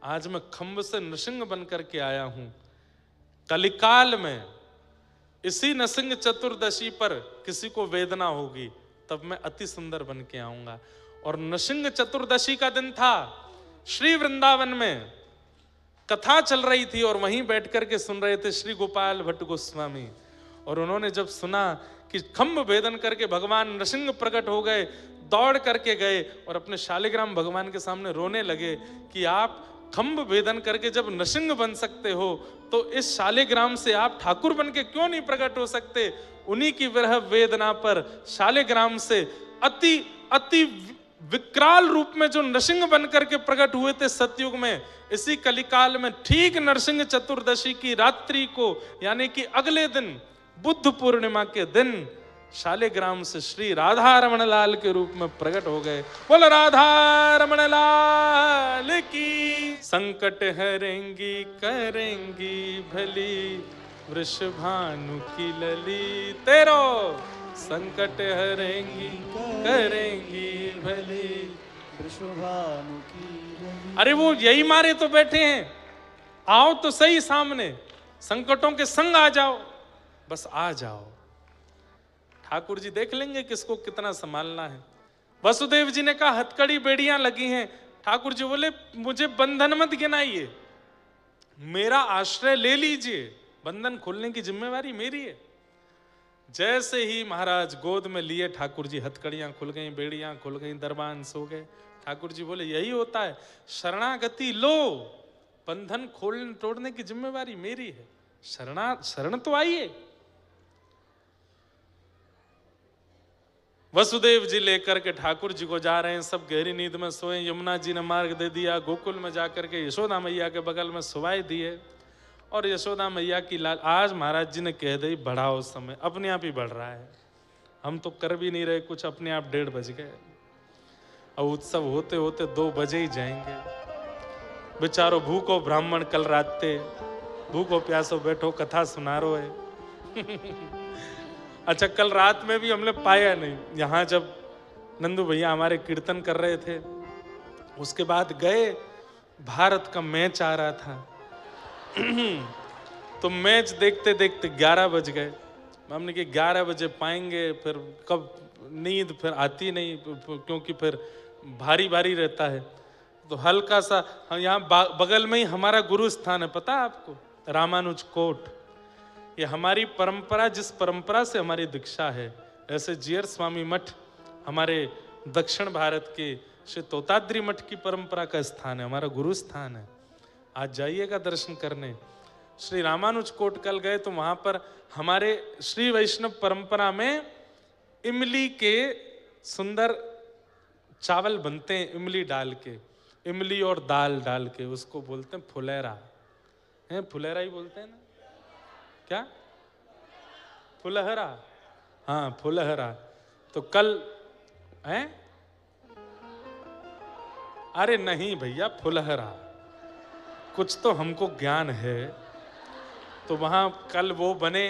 आज मैं खंभ से नृसिंह बन करके आया हूं। कलिकाल में इसी नृसिंह चतुर्दशी पर किसी को वेदना होगी, तब मैं अति सुंदर बन के आऊंगा। और नृसिंह चतुर्दशी का दिन था, श्री वृंदावन में कथा चल रही थी, और वहीं बैठ करके सुन रहे थे श्री गोपाल भट्ट गोस्वामी। और उन्होंने जब सुना कि खंभ भेदन करके भगवान नृसिंह प्रकट हो गए, दौड़ करके गए और अपने शालिग्राम भगवान के सामने रोने लगे कि आप खंभ भेदन करके जब नृसिंह बन सकते हो, तो इस शालिग्राम से आप ठाकुर बन के क्यों नहीं प्रकट हो सकते। उन्हीं की विरह वेदना पर शालिग्राम से अति अति विकराल रूप में जो नृसिंह बन करके प्रकट हुए थे सतयुग में, इसी कलिकाल में ठीक नरसिंह चतुर्दशी की रात्रि को, यानी कि अगले दिन बुद्ध पूर्णिमा के दिन, शालिग्राम से श्री राधा रमण लाल के रूप में प्रकट हो गए। बोल राधा रमण लाल की। संकट हरेंगी करेंगी भली, वृषभानु की लली तेरो, संकट हरेंगी करेंगी भली, वृषभानु की। अरे वो यही मारे तो बैठे हैं, आओ तो सही सामने, संकटों के संग आ जाओ, बस आ जाओ। ठाकुर जी देख लेंगे किसको कितना संभालना है। वसुदेव जी ने कहा, हथकड़ी बेड़ियां लगी हैं। ठाकुर जी बोले, मुझे बंधन मत गिनाइए, मेरा आश्रय ले लीजिए, बंधन खोलने की जिम्मेवारी मेरी है। जैसे ही महाराज गोद में लिए ठाकुर जी, हथकड़ियां खुल गई, बेड़ियां खुल गई, दरबान सो गए। ठाकुर जी बोले, यही होता है, शरणागति लो, बंधन खोलने तोड़ने की जिम्मेवारी मेरी है, शरण तो आइए। वसुदेव जी लेकर के ठाकुर जी को जा रहे हैं, सब गहरी नींद में सोए। यमुना जी ने मार्ग दे दिया, गोकुल में जाकर के यशोदा मैया के बगल में सुवाई दिए, और यशोदा मैया की लाल। आज महाराज जी ने कह दी, बढ़ाओ समय, अपने आप ही बढ़ रहा है, हम तो कर भी नहीं रहे कुछ, अपने आप 1:30 बज गए। और उत्सव होते होते 2 बजे ही जाएंगे। बेचारो भूखो ब्राह्मण कल राते, भूखो प्यासो बैठो कथा सुना रो है। अच्छा, कल रात में भी हमने पाया नहीं। यहाँ जब नंदू भैया हमारे कीर्तन कर रहे थे, उसके बाद गए, भारत का मैच आ रहा था। तो मैच देखते देखते 11 बज गए। हमने कि 11 बजे पाएंगे, फिर कब नींद फिर आती नहीं, क्योंकि फिर भारी भारी रहता है। तो हल्का सा, हम यहाँ बगल में ही हमारा गुरु स्थान है, पता है आपको, रामानुज कोट। ये हमारी परंपरा, जिस परंपरा से हमारी दीक्षा है, ऐसे जीयर स्वामी मठ हमारे दक्षिण भारत के श्री तोताद्री मठ की परंपरा का स्थान है, हमारा गुरु स्थान है। आज जाइएगा दर्शन करने। श्री रामानुज कोट कल गए तो वहां पर हमारे श्री वैष्णव परंपरा में इमली के सुंदर चावल बनते हैं, इमली डाल के। इमली और दाल डाल के, उसको बोलते हैं फुलेरा। हैं, फुलेरा ही बोलते हैं ना, क्या फुलहरा? हाँ फुलहरा। तो कल हैं, अरे नहीं भैया फुलहरा, कुछ तो हमको ज्ञान है। तो वहां कल वो बने,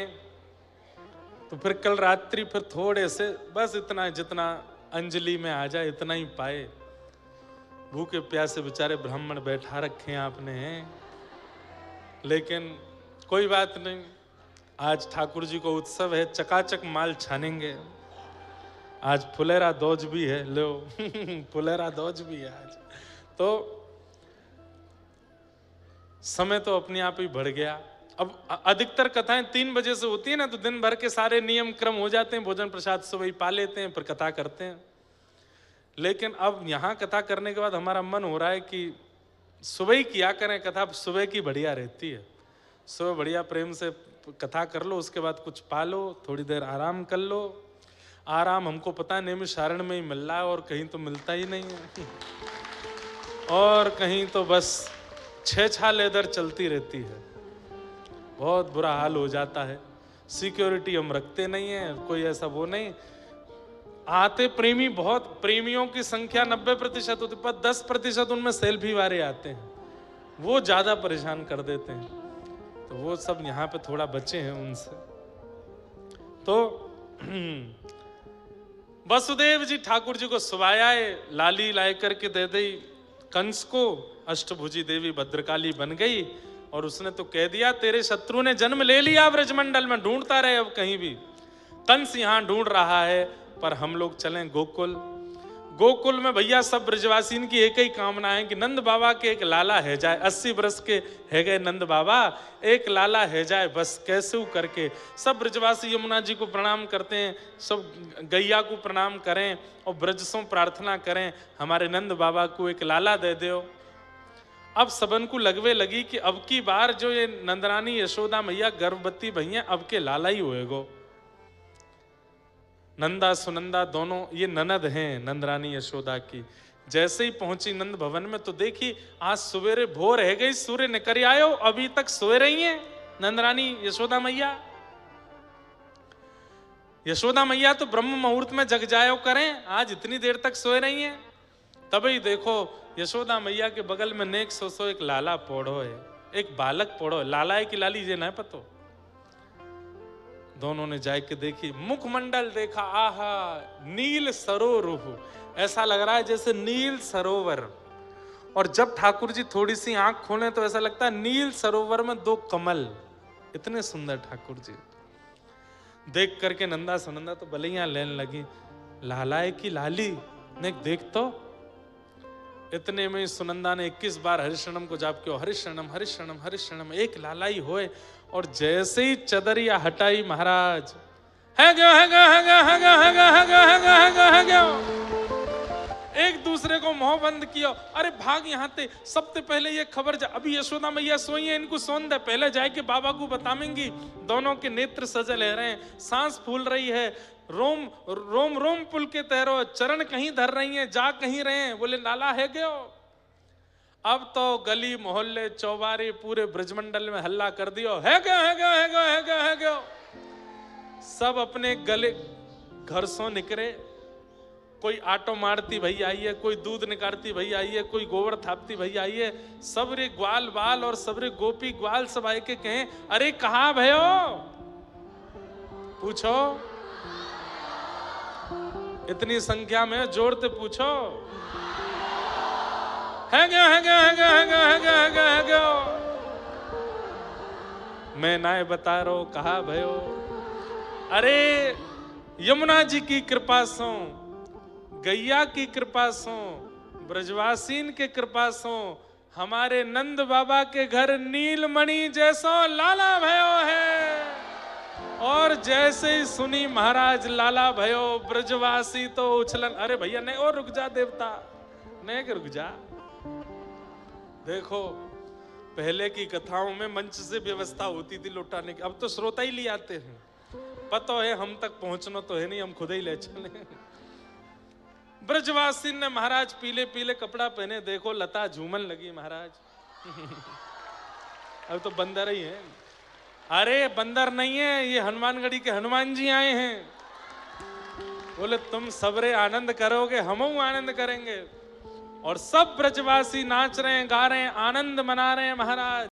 तो फिर कल रात्रि फिर थोड़े से, बस इतना जितना अंजलि में आ जाए इतना ही पाए। भूखे प्यासे बेचारे ब्राह्मण बैठा रखे हैं आपने, लेकिन कोई बात नहीं, आज ठाकुर जी को उत्सव है, चकाचक माल छानेंगे। आज फुलेरा दौज भी है, लो फुलेरा दौज भी है आज। तो समय तो अपने आप ही बढ़ गया। अब अधिकतर कथाएं 3 बजे से होती है ना, तो दिन भर के सारे नियम क्रम हो जाते हैं, भोजन प्रसाद सुबह ही पा लेते हैं, फिर कथा करते हैं। लेकिन अब यहाँ कथा करने के बाद हमारा मन हो रहा है कि सुबह ही किया करें कथा, सुबह की बढ़िया रहती है। सुबह बढ़िया प्रेम से कथा कर लो, उसके बाद कुछ पा लो, थोड़ी देर आराम कर लो। आराम हमको पता नहीं सारण में ही मिल रहा है, और कहीं तो मिलता ही नहीं है, और कहीं तो बस छेछाल इधर चलती रहती है। बहुत बुरा हाल हो जाता है। सिक्योरिटी हम रखते नहीं है, कोई ऐसा वो नहीं। आते प्रेमी बहुत, प्रेमियों की संख्या 90% होती, पर 10% उनमें सेल्फी वाले आते हैं, वो ज्यादा परेशान कर देते हैं। तो वो सब यहाँ पे थोड़ा बचे हैं उनसे। तो वसुदेव जी ठाकुर जी को सुवायाए, लाली लाए करके दे दी कंस को। अष्टभुजी देवी भद्रकाली बन गई, और उसने तो कह दिया तेरे शत्रु ने जन्म ले लिया ब्रजमंडल में, ढूंढता रहे अब कहीं भी। कंस यहाँ ढूंढ रहा है, पर हम लोग चलें गोकुल। गोकुल में भैया सब ब्रजवासीन की एक ही कामना है कि नंद बाबा के एक लाला है जाए। 80 वर्ष के है गए नंद बाबा, एक लाला है जाए बस, कैसे करके। सब ब्रजवासी यमुना जी को प्रणाम करते हैं, सब गैया को प्रणाम करें, और ब्रज से प्रार्थना करें हमारे नंद बाबा को एक लाला दे दो। अब सबन को लगवे लगी कि अब की बार जो ये नंदरानी यशोदा मैया गर्भवती भैया, अब के लाला ही होएगो। नंदा सुनंदा दोनों ये ननद हैं नंदरानी यशोदा की। जैसे ही पहुंची नंद भवन में, तो देखी आज सवेरे भोर है गई, सूर्य निकल आयो, अभी तक सोए रही हैं नंदरानी यशोदा मैया। यशोदा मैया तो ब्रह्म मुहूर्त में जग जायो करें, आज इतनी देर तक सोए रही हैं। तभी देखो यशोदा मैया के बगल में नेक सो एक लाला पोड़ो है, एक बालक पोड़ो है। लाला है कि लाली जे ना पतो। दोनों ने जाके देखी, मुखमंडल देखा, आहा नील सरोरुह, ऐसा लग रहा है जैसे नील सरोवर। और जब ठाकुर जी थोड़ी सी आंख खोले तो ऐसा लगता है नील सरोवर में 2 कमल। इतने सुंदर ठाकुर जी। देख करके नंदा सुनंदा तो बलियां लेने लगी, लाला है कि लाली ने देख तो। इतने में सुनंदा ने 21 बार हरिशरणम को जाप किया, हरिशरणम हरिशरणम हरिशरणम, एक लाला ही होए। और जैसे ही चदरिया हटाई महाराज, है गयो है गयो है गयो है गयो है गयो है गयो है गयो है गयो है गयो, एक दूसरे को मुंह बंद किया। अरे भाग यहाँ ते, सबसे पहले ये खबर जा, अभी यशोदा मैया सोई है, इनको सोन दे, पहले जाके बाबा को बतावेंगी। दोनों के नेत्र सजल है रहे, सांस फूल रही है, रोम रोम रोम पुल के तैरो, चरण कहीं धर रही हैं, जा कहीं रहे हैं। बोले लाला है गयो। अब तो गली मोहल्ले चौबारे पूरे ब्रजमंडल में हल्ला कर दियो, है गयो है गयो है गयो है गयो है गयो। सब अपने गले घर से निकले, कोई आटो मारती भई आई है, कोई दूध निकालती भई आई है, कोई गोबर थापती भई आई है। सबरे ग्वाल बाल और सबरे गोपी ग्वाल सब आए के कहें, अरे कहाँ भयो, पूछो। इतनी संख्या में जोड़ते पूछो, है गयो है गयो है गयो है गयो है गयो है गयो है गयो। मैं नाय बता रो कहा भयो। अरे यमुना जी की कृपा सो, गैया की कृपा सो, ब्रजवासीन के कृपा सो, हमारे नंद बाबा के घर नीलमणि जैसो लाला भयो है। और जैसे ही सुनी महाराज लाला भयो, ब्रजवासी तो उछलन, अरे भैया नहीं और रुक जा देवता, नहीं कि रुक जा। देखो पहले की कथाओं में मंच से व्यवस्था होती थी लौटाने की, अब तो श्रोता ही ले आते हैं। पता है हम तक पहुंचना तो है नहीं, हम खुद ही ले चले। ब्रजवासी ने महाराज पीले पीले कपड़ा पहने, देखो लता झूमन लगी महाराज। अब तो बंदर ही है। अरे बंदर नहीं है, ये हनुमानगढ़ी के हनुमान जी आए हैं। बोले तुम सबरे आनंद करोगे, हम आनंद करेंगे। और सब ब्रजवासी नाच रहे हैं, गा रहे हैं, आनंद मना रहे हैं महाराज।